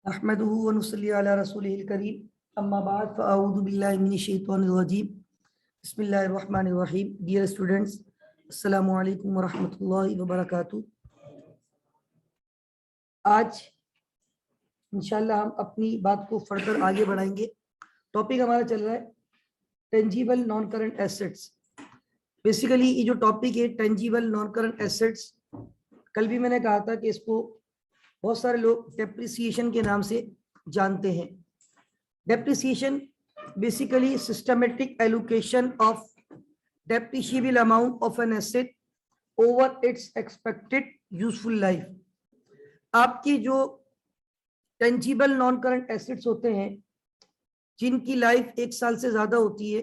अहमदुहु व नुसल्ली अला रसूलिहिल करीम अम्मा बाद फ़अऊज़ु बिल्लाहि मिनश शैतानिर रजीम बिस्मिल्लाहिर रहमानिर रहीम। डियर स्टूडेंट्स, अस्सलामु अलैकुम व रहमतुल्लाहि व बरकातुहू। आज इंशाल्लाह हम अपनी बात को फर्दर आगे बढ़ाएंगे। टॉपिक हमारा चल रहा है tangible non current assets. Basically ये जो टॉपिक है टेंजिबल नॉन करंट एसेट्स, कल भी मैंने कहा था कि इसको बहुत सारे लोग डेप्रिसिएशन के नाम से जानते हैं। Depreciation basically systematic allocation of depreciable amount of an asset over its expected useful life। आपके जो टेंजिबल नॉन करंट एसेट्स होते हैं जिनकी लाइफ 1 साल से ज्यादा होती है,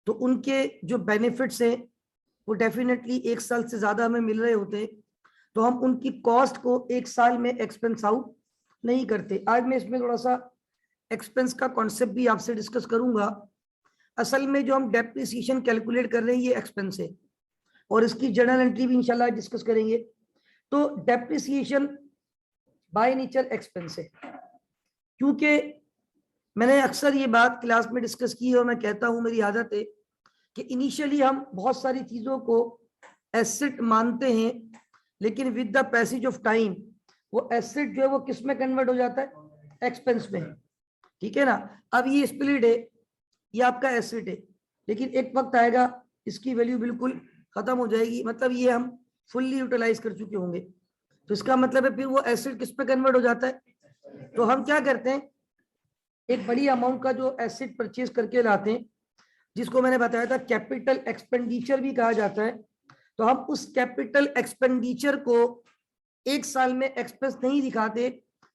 तो उनके जो बेनिफिट्स हैं वो डेफिनेटली 1 साल से ज्यादा हमें मिल रहे होते हैं, तो हम उनकी कॉस्ट को 1 साल में एक्सपेंस आउट नहीं करते। आज मैं इसमें थोड़ा सा एक्सपेंस का कॉन्सेप्ट भी आपसे डिस्कस करूंगा। असल में जो हम डेप्रिसिएशन कैलकुलेट कर रहे हैं ये एक्सपेंस है और इसकी जर्नल एंट्री भी इंशाल्लाह डिस्कस करेंगे। तो डेप्रिसिएशन बाय नेचर एक्सपेंस है, क्योंकि मैंने अक्सर ये बात क्लास में डिस्कस की है और मैं कहता हूं, मेरी आदत है कि इनिशियली हम बहुत सारी चीजों को एसेट मानते हैं, लेकिन with the passage of time वो एसेट जो है वो किस में कन्वर्ट हो जाता है, एक्सपेंस में। ठीक है ना। अब ये स्प्लिट है, ये आपका एसेट है, लेकिन एक वक्त आएगा इसकी वैल्यू बिल्कुल खत्म हो जाएगी, मतलब ये हम फुल्ली यूटिलाइज कर चुके होंगे, तो इसका मतलब है फिर वो एसेट किस पे कन्वर्ट हो जाता है। तो हम क्या करते हैं, एक बड़ी अमाउंट का जो एसेट परचेज करके लाते हैं, जिसको मैंने बताया था कैपिटल एक्सपेंडिचर भी कहा जाता है, तो हम उस कैपिटल एक्सपेंडिचर को 1 साल में एक्सपेंस नहीं दिखाते,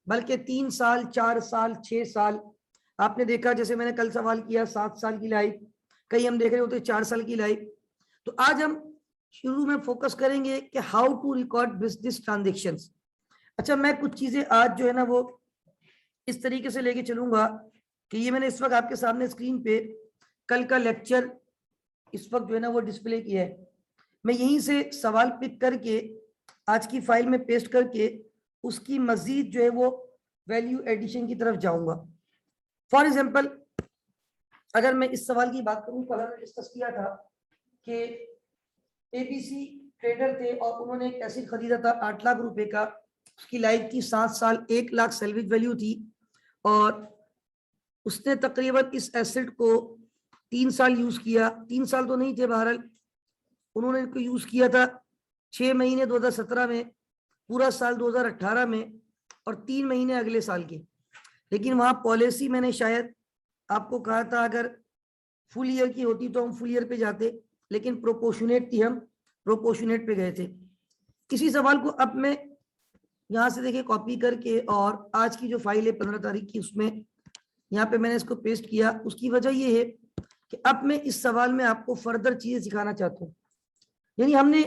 बल्कि 3 साल, 4 साल, 6 साल। आपने देखा, जैसे मैंने कल सवाल किया 7 साल की लाइफ, कई हम देख रहे होते 4 साल की लाइफ। तो आज हम शुरू में फोकस करेंगे कि how to record business transactions. अच्छा, मैं कुछ चीजें आज जो है ना वो इस तरीके से लेके चलूंगा कि ये मैंने इस वक्त आपके सामने स्क्रीन पे कल का लेक्चर इस वक्त जो है ना वो डिस्प्ले किया है। मैं यहीं से सवाल पिक करके आज की फाइल में पेस्ट करके उसकी मजीद जो है वो वैल्यू एडिशन की तरफ जाऊंगा। फॉर एग्जाम्पल, अगर मैं इस सवाल की बात करूं, कल हमने डिस्कस किया था कि एबीसी ट्रेडर थे और उन्होंने एक एसेट खरीदा था 8 लाख रुपए का, उसकी लाइफ थी 7 साल, 1 लाख सैलवेज वैल्यू थी, और उसने तकरीबन इस एसेट को 3 साल यूज किया। 3 साल तो नहीं थे, बहरहाल उन्होंने इसको यूज किया था 6 महीने 2017 में, पूरा साल 2018 में, और 3 महीने अगले साल के। लेकिन वहां पॉलिसी मैंने शायद आपको कहा था अगर फुल ईयर की होती तो हम फुल ईयर पे जाते, लेकिन प्रोपोर्शनेट थी, हम प्रोपोर्शनेट पे गए थे। इसी सवाल को अब मैं यहाँ से देखिए कॉपी करके, और आज की जो फाइल है 15 तारीख की, उसमें यहाँ पे मैंने इसको पेस्ट किया। उसकी वजह ये है कि अब मैं इस सवाल में आपको फर्दर चीजें सिखाना चाहता हूँ। यानी हमने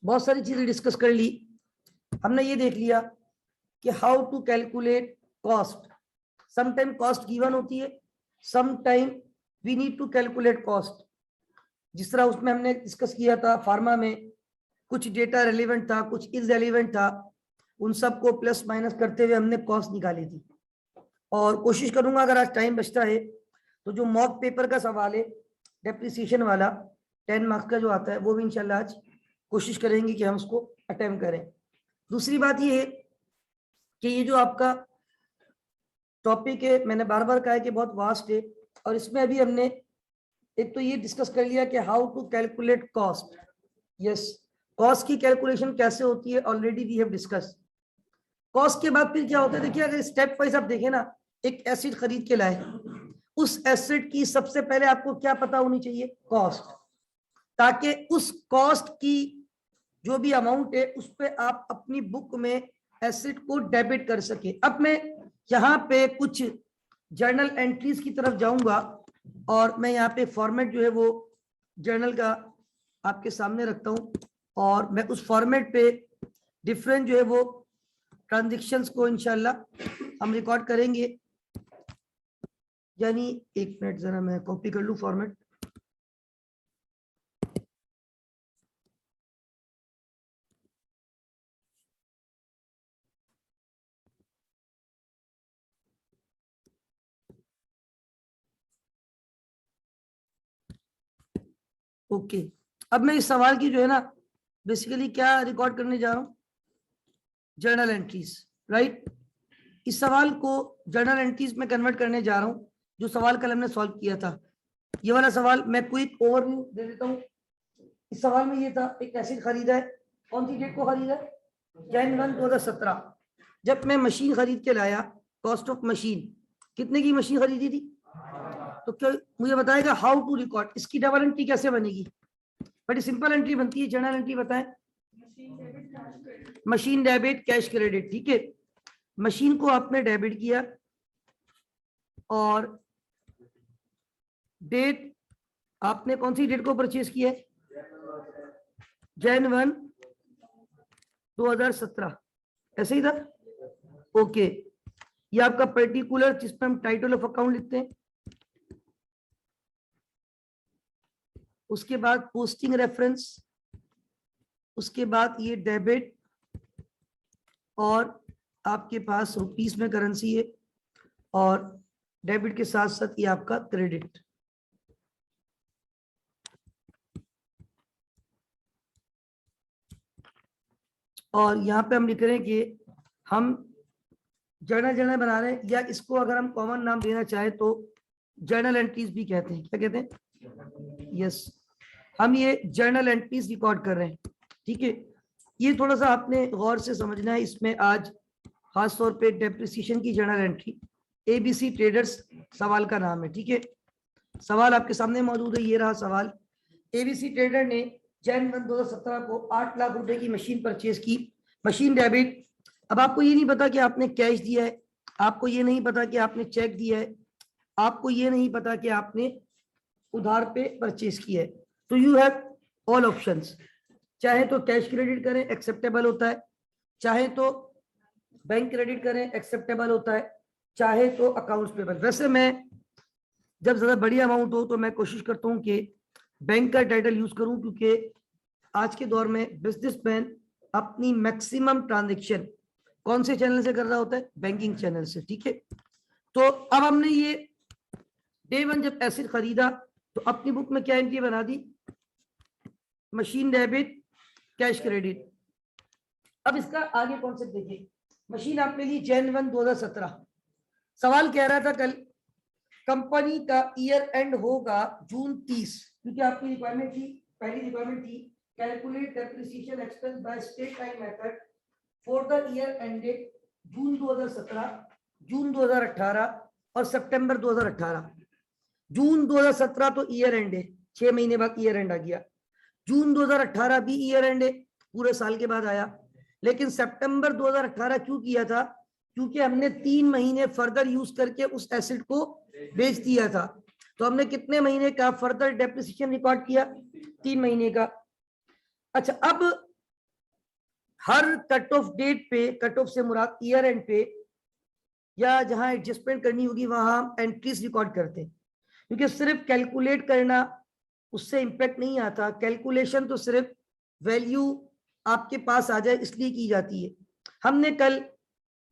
बहुत सारी चीजें डिस्कस कर ली। हमने ये देख लिया कि how to calculate cost. Sometime cost given होती है, sometime we need to calculate cost. जिस तरह उसमें हमने डिस्कस किया था फार्मा में, कुछ डेटा रेलिवेंट था, कुछ इररेलेवेंट था, उन सबको प्लस माइनस करते हुए हमने कॉस्ट निकाली थी। और कोशिश करूंगा अगर आज टाइम बचता है तो जो मॉक पेपर का सवाल है डेप्रिसिएशन वाला 10 मार्क्स का जो आता है, वो भी इंशाल्लाह आज कोशिश करेंगे कि हम उसको अटेम्प्ट करें। दूसरी बात ये है कि ये जो आपका टॉपिक है, मैंने बार बार कहा है कि बहुत वास्ट है, और इसमें अभी हमने एक तो ये डिस्कस कर लिया कि how to calculate cost. Yes, cost की कैलकुलेशन कैसे होती है already we have discuss. Cost के बाद फिर क्या होता है, देखिए अगर स्टेप वाइज आप देखें ना, एक एसिड खरीद के लाए, उस एसिड की सबसे पहले आपको क्या पता होनी चाहिए, कॉस्ट, ताकि उस कॉस्ट की जो भी अमाउंट है उस पे आप अपनी बुक में एसिड को डेबिट कर सके। अब मैं यहाँ पे कुछ जर्नल एंट्रीज की तरफ जाऊंगा, और मैं यहाँ पे फॉर्मेट जो है वो जर्नल का आपके सामने रखता हूँ, और मैं उस फॉर्मेट पे डिफरेंट जो है वो ट्रांजेक्शन्स को इंशाल्लाह हम रिकॉर्ड करेंगे। यानी एक मिनट, जरा मैं कॉपी कर लूँ फॉर्मेट। ओके, अब मैं इस सवाल की जो है ना बेसिकली क्या रिकॉर्ड करने जा रहा हूँ, जर्नल एंट्रीज, राइट। इस सवाल को जर्नल एंट्रीज में कन्वर्ट करने जा रहा हूँ, जो सवाल कल हमने सॉल्व किया था। ये वाला सवाल मैं क्विक ओवरव्यू दे देता हूँ। इस सवाल में ये था, एक एसिड खरीदा है, कौन सी डेट को खरीदा है, Jan 1 2017। जब मैं मशीन खरीद के लाया, कॉस्ट ऑफ मशीन कितने की मशीन खरीदी थी, तो क्या मुझे बताएगा हाउ टू रिकॉर्ड, इसकी डबल एंट्री कैसे बनेगी। बड़ी सिंपल एंट्री बनती है, जर्नल एंट्री बताएं, मशीन डेबिट कैश क्रेडिट, ठीक है। मशीन को आपने डेबिट किया और डेट आपने कौन सी डेट को परचेज किया है, Jan 1 2017, ऐसे ही था। ओके, ये आपका पर्टिकुलर जिसमें हम टाइटल ऑफ अकाउंट लिखते हैं, उसके बाद पोस्टिंग रेफरेंस, उसके बाद ये डेबिट और आपके पास रुपीस में करेंसी है, और डेबिट के साथ साथ ये आपका क्रेडिट। और यहाँ पे हम लिख रहे हैं कि हम जर्नल बना रहे हैं, या इसको अगर हम कॉमन नाम देना चाहे तो जर्नल एंट्रीज भी कहते हैं। क्या कहते हैं, यस, हम ये जर्नल एंट्रीज रिकॉर्ड कर रहे हैं, ठीक है। ये थोड़ा सा आपने गौर से समझना है। इसमें आज खास तौर पे डेप्रिसिएशन की जर्नल एंट्री, एबीसी ट्रेडर्स सवाल का नाम है, ठीक है। सवाल आपके सामने मौजूद है, ये रहा सवाल। एबीसी ट्रेडर ने Jan 1 2017 को 8 लाख रुपए की मशीन परचेज की, मशीन डेबिट। अब आपको ये नहीं पता कि आपने कैश दिया है, आपको ये नहीं पता कि आपने चेक दिया है, आपको ये नहीं पता कि आपने उधार पे परचेज किया है। तो यू हैव ऑल ऑप्शंस, चाहे तो कैश क्रेडिट करें एक्सेप्टेबल होता है, चाहे तो बैंक क्रेडिट करें एक्सेप्टेबल होता है, चाहे तो अकाउंट्स पेबल। वैसे मैं जब ज्यादा बड़ी अमाउंट हो तो मैं कोशिश करता हूँ कि बैंक का टाइटल यूज करूं, क्योंकि आज के दौर में बिजनेसमैन अपनी मैक्सिमम ट्रांजैक्शन कौन से चैनल से कर रहा होता है, बैंकिंग चैनल से, ठीक है। तो अब हमने ये डे 1 जब एसिड खरीदा तो अपनी बुक में क्या एंट्री बना दी, मशीन डेबिट कैश क्रेडिट। अब इसका आगे कॉन्सेप्ट देखिए, मशीन आपने ली Jan 1 2017। सवाल कह रहा था कल कंपनी का ईयर एंड होगा June 30, क्योंकि आपकी रिक्वायरमेंट थी, पहली रिक्वायरमेंट थी calculate depreciation expense by state time method for the year ended June 2017, June 2018 और सितंबर 2018। जून 2017 तो ईयर एंड है, 6 महीने बाद ईयर एंड आ गया। जून 2018 भी ईयर एंड है, पूरे साल के बाद आया। लेकिन सितंबर 2018 क्यों किया था, क्योंकि हमने 3 महीने फर्दर यूज करके उस एसेट को बेच दिया था। तो हमने कितने महीने का फर्दर डेप्रिसिएशन रिकॉर्ड किया, 3 महीने का। अच्छा, अब हर कट ऑफ डेट पे, कट ऑफ से मुराद ईयर एंड पे या जहां एडजस्टमेंट करनी होगी वहां हम एंट्रीज रिकॉर्ड करते हैं, क्योंकि सिर्फ कैलकुलेट करना उससे इंपैक्ट नहीं आता। कैलकुलेशन तो सिर्फ वैल्यू आपके पास आ जाए इसलिए की जाती है। हमने कल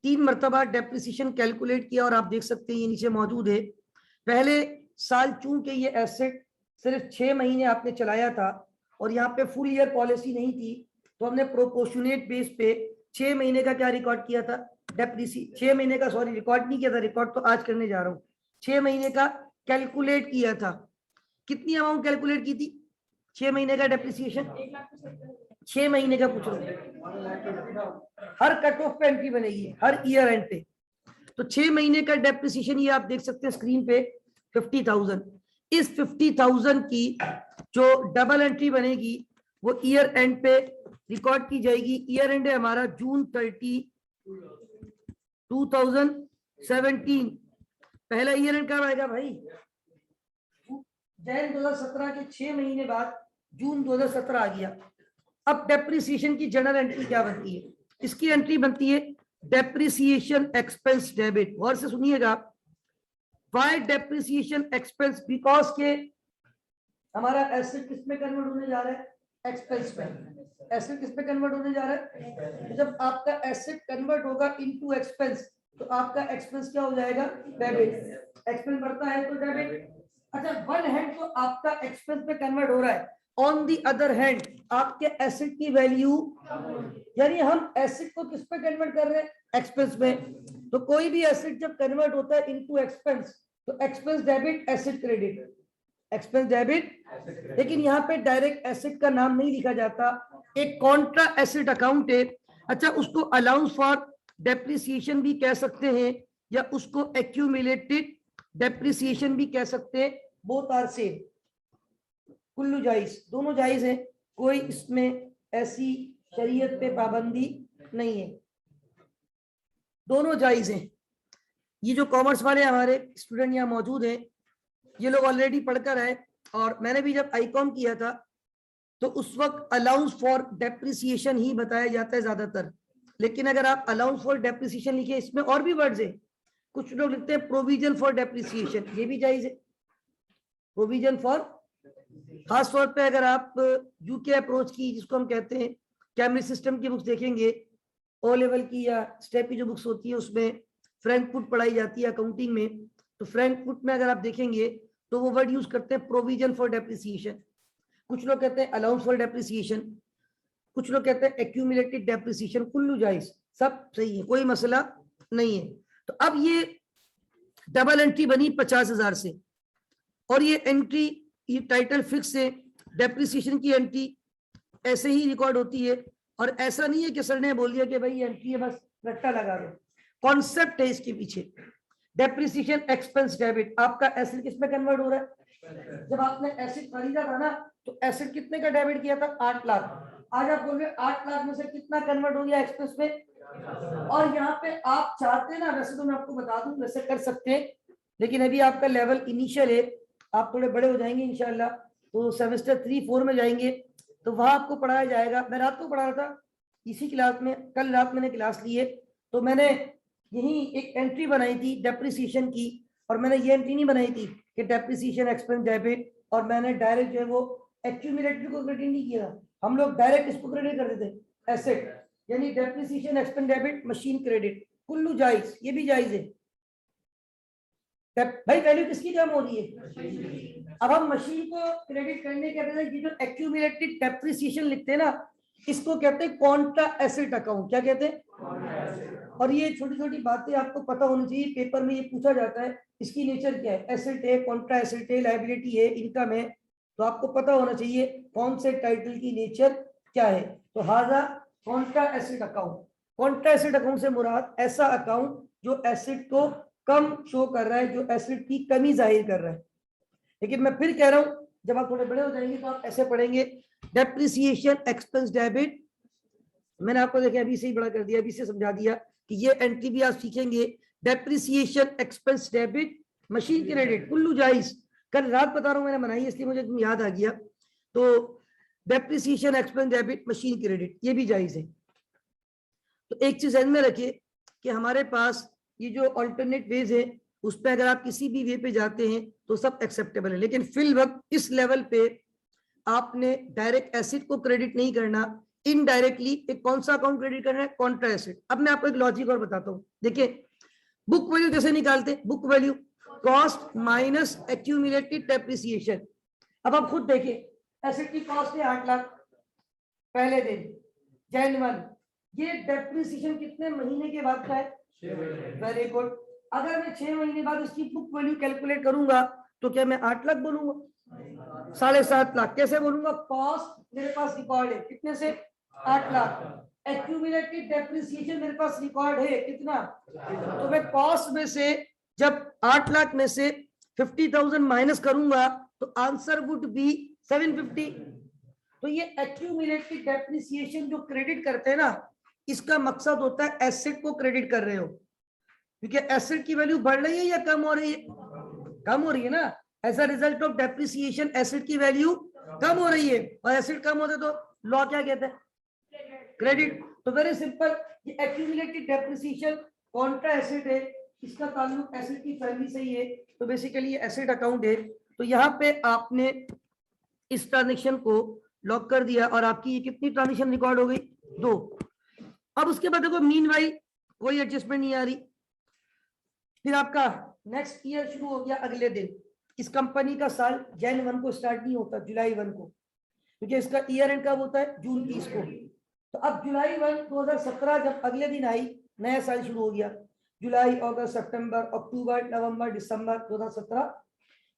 3 मरतबा डेप्रिसिएशन कैलकुलेट किया और आप देख सकते हैं ये नीचे मौजूद है। पहले साल चूंकि ये एसेट सिर्फ 6 महीने आपने चलाया था और यहाँ पे फुल ईयर पॉलिसी नहीं थी, तो हमने प्रोपोर्शनेट बेस पे 6 महीने का क्या रिकॉर्ड किया था, डेप्रिसिएशन 6 महीने का, सॉरी रिकॉर्ड नहीं किया था, रिकॉर्ड तो आज करने जा रहा हूँ। 6 महीने का कैलकुलेट किया था। कितनी अमाउंट कैलकुलेट की थी, 6 महीने का डेप्रिसिएशन, 6 महीने का पूछ रहा हूँ। हर कट ऑफ पे एंट्री बनेगी, हर ईयर एंड पे। तो 6 महीने का डेप्रिसिएशन ये आप देख सकते हैं स्क्रीन पे 50,000। इस 50,000 की जो डबल एंट्री बनेगी वो ईयर एंड पे रिकॉर्ड की जाएगी। ईयर एंड है हमारा June 30 2017। पहला ईयर एंड कब आएगा भाई, Jan 2017 के 6 महीने बाद जून 2017 आ गया। अब डेप्रिसिएशन की जनरल एंट्री क्या बनती है, इसकी एंट्री बनती है डेप्रिसिएशन एक्सपेंस डेबिट। गौर से सुनिएगा, वाई डेप्रिसिएशन एक्सपेंस, बिकॉज के हमारा एसेट किस में कन्वर्ट होने जा रहा है, एक्सपेंस में। एसेट किस में कन्वर्ट होने जा रहा है, तो जब आपका एसेट कन्वर्ट होगा इनटू एक्सपेंस तो आपका एक्सपेंस क्या हो जाएगा, डेबिट। एक्सपेंस बढ़ता है तो डेबिट। अच्छा, वन हैंड तो आपका एक्सपेंस में कन्वर्ट हो रहा है, ऑन दी अदर हैंड आपके एसेट की वैल्यू, यानी हम एसेट को किस पे कन्वर्ट कर रहे हैं, एक्सपेंस में। तो कोई भी एसेट जब कन्वर्ट होता है इनटू एक्सपेंस, तो expense debit asset credit, expense debit. लेकिन यहाँ पे डायरेक्ट एसेट का नाम नहीं लिखा जाता, एक कॉन्ट्रा एसेट अकाउंट है। अच्छा, उसको अलाउंस फॉर डेप्रिसिएशन भी कह सकते हैं या उसको एक्यूमुलेटेड डेप्रिसिएशन भी कह सकते हैं, बोथ आर सेम, कुल्लू जायज, दोनों जायज है, कोई इसमें ऐसी शरीयत पे पाबंदी नहीं है, दोनों जायज हैं। ये जो कॉमर्स वाले हमारे स्टूडेंट यहाँ मौजूद हैं, ये लोग ऑलरेडी पढ़कर आए, और मैंने भी जब आईकॉम किया था तो उस वक्त अलाउंस फॉर डेप्रिसिएशन ही बताया जाता है ज्यादातर। लेकिन अगर आप अलाउंस फॉर डेप्रिसिएशन लिखे, इसमें और भी वर्ड्स है, कुछ लोग लिखते हैं प्रोविजन फॉर डेप्रिसिएशन, ये भी जायज है, प्रोविजन फॉर। खास तौर पे अगर आप यूके अप्रोच की, जिसको हम कहते हैं कैम्ब्रिज सिस्टम की बुक्स देखेंगे, ओ लेवल की या स्टेप की जो बुक्स होती है, उसमें फ्रैंकफुट पढ़ाई जाती है अकाउंटिंग में, तो फ्रैंकफुट में अगर आप देखेंगे तो वो वर्ड यूज करते हैं प्रोविजन फॉर डेप्रिसिएशन, कुछ लोग कहते हैं अलाउंस फॉर डेप्रिसिएशन, कुछ लोग कहते हैं एक्यूमुलेटेड डेप्रिसिएशन, कुल्लू जायज, सब सही है, कोई मसला नहीं है। तो अब ये डबल एंट्री बनी 50,000 से, और ये एंट्री, ये टाइटल फिक्स है, डेप्रिसिएशन की एंट्री ऐसे ही रिकॉर्ड होती है, और ऐसा नहीं है कि सर ने बोल दिया कि भाई ये एंट्री है बस रट्टा लगा दो, कॉन्सेप्ट है इसके पीछे। डेप्रिसिएशन एक्सपेंस डेबिट, आपका एसेट किस में कन्वर्ट हो रहा है, जब आपने एसेट खरीदा था ना, तो एसेट कितने का डेबिट किया था, 8 लाख। आज आप बोल रहे 8 लाख में से कितना कन्वर्ट हो गया एक्सपेंस में, और यहाँ पे आप चाहते ना, वैसे तो मैं आपको बता दूं वैसे कर सकते हैं, लेकिन अभी आपका लेवल इनिशियल है, आप थोड़े बड़े हो जाएंगे इंशाल्लाह, तो सेमेस्टर 3-4 में जाएंगे, तो वहां आपको पढ़ाया जाएगा। मैं रात को पढ़ा रहा था इसी क्लास में, कल रात मैंने क्लास ली है, तो मैंने यही एक एंट्री बनाई थी डेप्रिसिएशन की, और मैंने ये एंट्री नहीं बनाई थी कि डेप्रिसिएशन एक्सपेंस डेबिट, और मैंने डायरेक्ट जो है वो एक्यूमुलेटेड को क्रेडिट नहीं किया, हम लोग डायरेक्ट इसको क्रेडिट कर देते एसेट, यानी depreciation expense debit machine credit, Kullu जायज, ये भी जायज है। भाई वैल्यू किसकी कम हो रही है, अब हम मशीन को क्रेडिट करने के बाद ये जो एक्यूमुलेटेड डेप्रिसिएशन लिखते हैं ना, इसको कहते हैं कॉन्ट्रा एसेट अकाउंट, क्या कहते हैं। और ये छोटी छोटी बातें आपको पता होनी चाहिए, पेपर में ये पूछा जाता है इसकी नेचर क्या है, एसेट है, कॉन्ट्रा एसेट है, लायबिलिटी है, इनकम है, तो आपको पता होना चाहिए कौन से टाइटल की नेचर क्या है। तो हाजा contra asset account, contra asset account से मुराद ऐसा अकाउंट जो एसेट को कम शो कर रहा है, जो एसेट की कमी जाहिर कर रहा है। लेकिन मैं फिर कह रहा हूं, जब आप थोड़े बड़े हो जाएंगे तो आप ऐसे पढ़ेंगे डेप्रिसिएशन एक्सपेंस डेबिट, मैंने आपको देखिए अभी से ही बड़ा कर दिया, अभी से समझा दिया कि ये एंट्री भी आप सीखेंगे, depreciation expense debit machine credit, Kullu जायज, कल रात बता रहा हूं मैंने बनाई इसलिए मुझे याद आ गया। तो depreciation expense debit machine credit ये भी जायज है। तो एक चीज ध्यान में रखिए कि हमारे पास ये जो अल्टरनेट वेज है, उस पर अगर आप किसी भी वे पे जाते हैं तो सब एक्सेप्टेबल है, लेकिन फिल वक्त इस लेवल पे आपने डायरेक्ट एसेट को क्रेडिट नहीं करना, इनडायरेक्टली एक कौन सा अकाउंट क्रेडिट करना है, कॉन्ट्रा एसेट। अब मैं आपको एक लॉजिक और बताता हूं, देखिए बुक वैल्यू कैसे निकालते, book value cost minus accumulated depreciation. अब आप खुद देखिए, एसेट की कॉस्ट है 8 लाख पहले दिन Jan 1, ये डेप्रिसिएशन कितने महीने के बाद का है, वेरी गुड। अगर मैं 6 महीने बाद उसकी बुक वैल्यू कैलकुलेट करूंगा तो क्या मैं 8 लाख बोलूंगा, 7.5 लाख कैसे बोलूंगा, कॉस्ट मेरे पास रिकॉर्ड है कितने से 8 लाख, एक्यूमुलेटेड डेप्रिसिएशन मेरे पास रिकॉर्ड है कितना, तो मैं कॉस्ट में से जब 8 लाख में से 50,000 माइनस करूंगा तो आंसर वुड बी 750। तो ये एक्यूमुलेटेड डेप्रिसिएशन जो क्रेडिट करते हैं ना, इसका मकसद होता है एसेट को क्रेडिट कर रहे हो, क्योंकि एसेट की वैल्यू बढ़ रही है या कम हो रही है, कम हो रही है ना, as a result of depreciation asset की वैल्यू कम हो रही है, और एसेट कम होते तो लॉ क्या कहते हैं, क्रेडिट। तो वेरी सिंपल, ये एक्यूमुलेटेड डेप्रिसिएशन कॉन्ट्रा एसेट है, इसका ताल्लुक एसेट की फैमिली से ही है, तो बेसिकली ये एसेट अकाउंट है। तो यहाँ पे आपने इस ट्रांजेक्शन को लॉक कर दिया, और आपकी ये कितनी ट्रांजेक्शन रिकॉर्ड हो गई, 2। अब उसके बाद देखो मीनवाइल कोई एडजस्टमेंट नहीं आ रही, फिर आपका नेक्स्ट ईयर शुरू हो गया अगले दिन, इस कंपनी का साल Jan 1 को स्टार्ट नहीं होता, जुलाई 1 को, क्योंकि इसका ईयर एंड कब होता है, जून 30 को। तो अब जुलाई 1 2017 जब अगले दिन आई, नया साल शुरू हो गया, जुलाई अगस्त सितंबर अक्टूबर नवंबर दिसंबर 2017,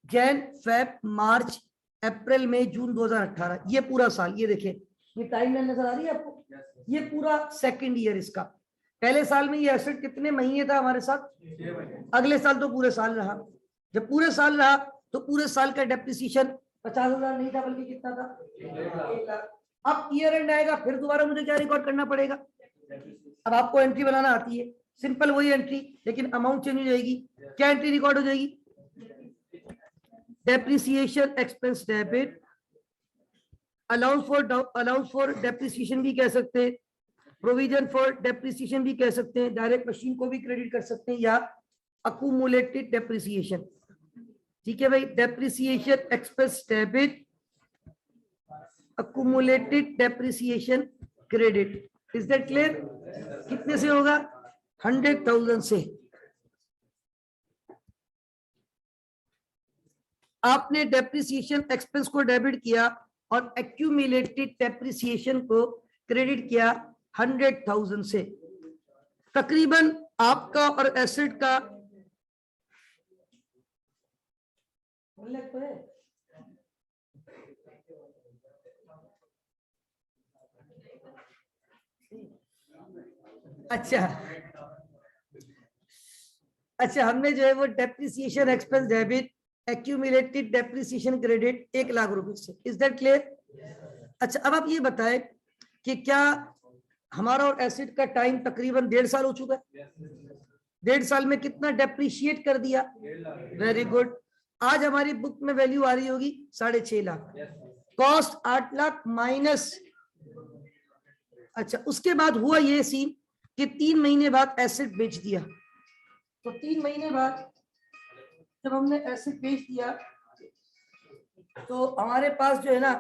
जैन फेब मार्च अप्रैल मई जून 2018, ये पूरा साल। ये देखें, ये टाइमलाइन नजर आ रही है आपको, ये पूरा सेकंड ईयर इसका। पहले साल में ये एसेट कितने महीने था हमारे साथ, अगले साल तो पूरे साल रहा। जब पूरे साल रहा तो पूरे साल का डेप्रिसिएशन 50,000 नहीं था, बल्कि कितना था, 1 लाख। अब ईयर एंड आएगा, फिर दोबारा मुझे क्या रिकॉर्ड करना पड़ेगा। अब आपको एंट्री बनाना आती है, सिंपल वही एंट्री, लेकिन अमाउंट चेंज हो जाएगी। क्या एंट्री रिकॉर्ड हो जाएगी, depreciation expense debit, allowance for depreciation भी कह सकते हैं, प्रोविजन फॉर डेप्रिसिएशन भी कह सकते हैं, डायरेक्ट मशीन को भी क्रेडिट कर सकते हैं, या अक्यूमुलेटेड डेप्रिसिएशन। ठीक है भाई, depreciation expense debit, accumulated depreciation credit. Is that clear? कितने से होगा, 100,000 से। आपने डेप्रिसिएशन एक्सपेंस को डेबिट किया और एक्यूमुलेटेड डेप्रिसिएशन को क्रेडिट किया 100,000 से। तकरीबन आपका और एसेट का अच्छा, हमने जो है वो depreciation expense debit, accumulated depreciation credit 1 lakh रुपए से। Is that clear? अच्छा, अब आप ये बताएं कि क्या हमारा और एसेट का टाइम तकरीबन 1.5 साल हो चुका है। 1.5 साल में कितना डेप्रिशिएट कर दिया, वेरी गुड। आज हमारी बुक में वैल्यू आ रही होगी 6.5 लाख, कॉस्ट 8 लाख माइनस। अच्छा, उसके बाद हुआ ये सीन कि 3 महीने बाद एसेट बेच दिया। तो 3 महीने बाद जब हमने एसेट बेच दिया तो हमारे पास जो है ना,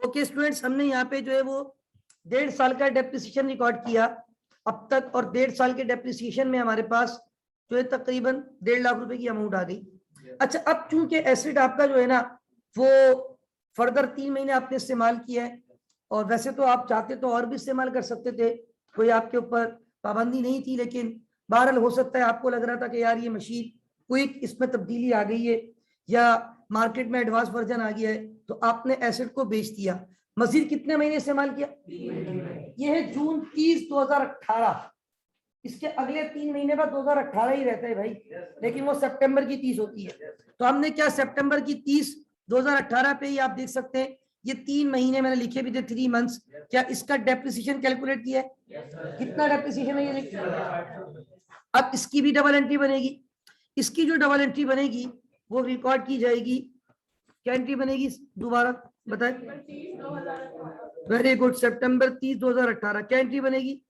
ओके स्टूडेंट्स, हमने यहाँ पे जो है वो 1.5 साल का डेप्रिसिएशन रिकॉर्ड किया अब तक, और 1.5 साल के डेप्रिसिएशन में हमारे पास जो है तकरीबन 1.5 लाख रुपए की अमाउंट आ गई। अच्छा, अब चूंकि एसेट आपका जो है ना वो फर्दर 3 महीने आपने इस्तेमाल किया है, और वैसे तो आप चाहते तो और भी इस्तेमाल कर सकते थे, कोई आपके ऊपर पाबंदी नहीं थी, लेकिन बहरहाल हो सकता है आपको लग रहा था कि यार ये मशीन क्विक, इसमें तब्दीली आ गई है या मार्केट में एडवांस वर्जन आ गया है, तो आपने एसेट को बेच दिया। मजीद कितने महीने इस्तेमाल किया, ये है जून 30 2018। इसके अगले 3 महीने बाद 2018 ही रहता है भाई, लेकिन वो सितंबर की 30 होती है। तो हमने क्या सितंबर की 30 2018 पे ही आप देख सकते हैं ये 3 महीने मैंने लिखे भी थे, 3 मंथ्स। क्या इसका डेप्रिसिएशन कैलकुलेट किया है, कितना डेप्रिसिएशन है ये। अब इसकी भी डबल एंट्री बनेगी, इसकी जो डबल एंट्री बनेगी वो रिकॉर्ड की जाएगी। क्या एंट्री बनेगी दोबारा बताएं, वेरी गुड, सितंबर 30 2018। क्या एंट्री बनेगी,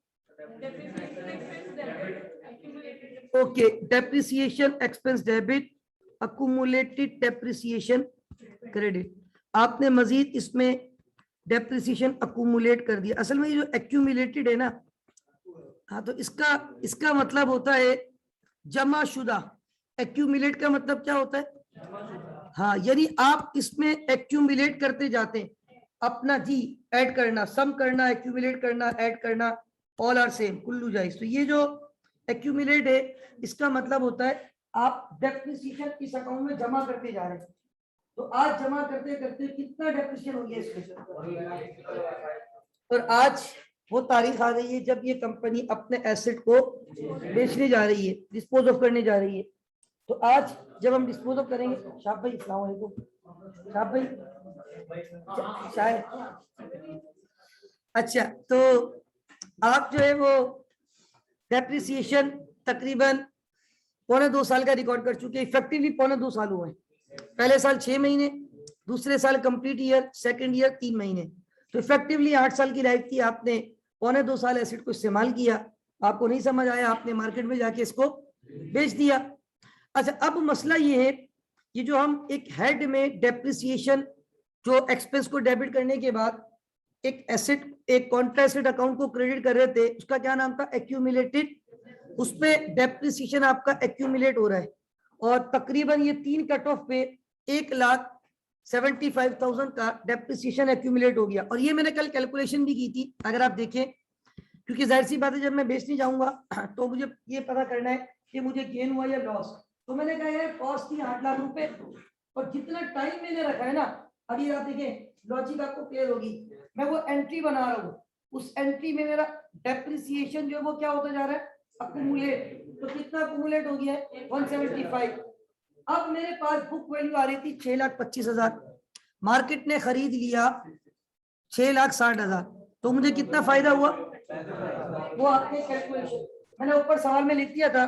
okay, depreciation expense debit, accumulated depreciation credit. आपने मजीद इसमें डेप्रिसिएशन अक्यूमुलेट कर दिया। असल में ये जो एक्यूमुलेटेड है ना, हाँ, तो इसका मतलब होता है जमा शुदा। एक्यूमुलेट का मतलब क्या होता है, हाँ, यानी आप इसमें एक्यूमुलेट करते जाते हैं अपना जी, ऐड करना, सम करना, एक्यूमुलेट करना, ऐड करना, ऑल आर सेम, कुल्लू जाइज। तो ये जो एक्यूमुलेट है इसका मतलब होता है आप डेप्रिसिएशन इस अकाउंट में जमा करते जा रहे हैं। तो आज जमा करते करते कितना डेप्रिसिएशन हो गया इसमें, और आज वो तारीख आ गई है जब ये कंपनी अपने एसेट को बेचने जा रही है, डिस्पोज ऑफ करने जा रही है। तो आज जब हम डिस्पोज ऑफ करेंगे, शाह भाई अस्सलाम वालेकुम, शाह भाई शायद, अच्छा, तो आप जो है वो डेप्रिसिएशन तकरीबन 1.25 साल का रिकॉर्ड कर चुके हैं। इफेक्टिवली 1.25 साल हुए हैं। पहले साल 6 महीने, दूसरे साल कंप्लीट ईयर, सेकंड ईयर 3 महीने, तो इफेक्टिवली 8 साल की लाइफ थी। आपने 1.25 साल एसेट को इस्तेमाल किया, आपको नहीं समझ आया, आपने मार्केट में जाके इसको बेच दिया। अच्छा, अब मसला ये है, ये जो हम एक हेड में डेप्रिसिएशन जो एक्सपेंस को डेबिट करने के बाद एक एसेट, एक कॉन्ट्रा एसेट अकाउंट को क्रेडिट कर रहे थे, उसका क्या नाम था, एक्यूमुलेटेड। उसपे डेप्रिसिएशन आपका एक्यूमुलेट हो रहा है, और तकरीबन ये 3 कट ऑफ पे 1,75,000 का डेप्रिसिएशन एक्यूमुलेट हो गया। और ये मैंने कल कैलकुलेशन भी की थी, अगर आप देखें, क्योंकि जाहिर सी बात है जब मैं बेचने जाऊंगा तो मुझे ये पता करना है कि मुझे गेन हुआ या लॉस। तो मैंने कहा यार कॉस्ट थी 8 लाख रुपए, और जितना टाइम मैंने रखा है ना, अभी आप देखें लॉजिक आपको क्लियर होगी, मैं वो एंट्री बना रहा हूँ, उस एंट्री में मेरा डेप्रिसिएशन जो है वो क्या होता जा रहा है, अक्यूमुलेट। तो कितना अक्यूमुलेट हो गया है, 175। अब मेरे पास बुक वैल्यू आ रही थी 6,25,000, मार्केट ने खरीद लिया 6,60,000, तो मुझे कितना फायदा हुआ, वो आपके कैलकुलेशन मैंने ऊपर सवाल में लिख दिया था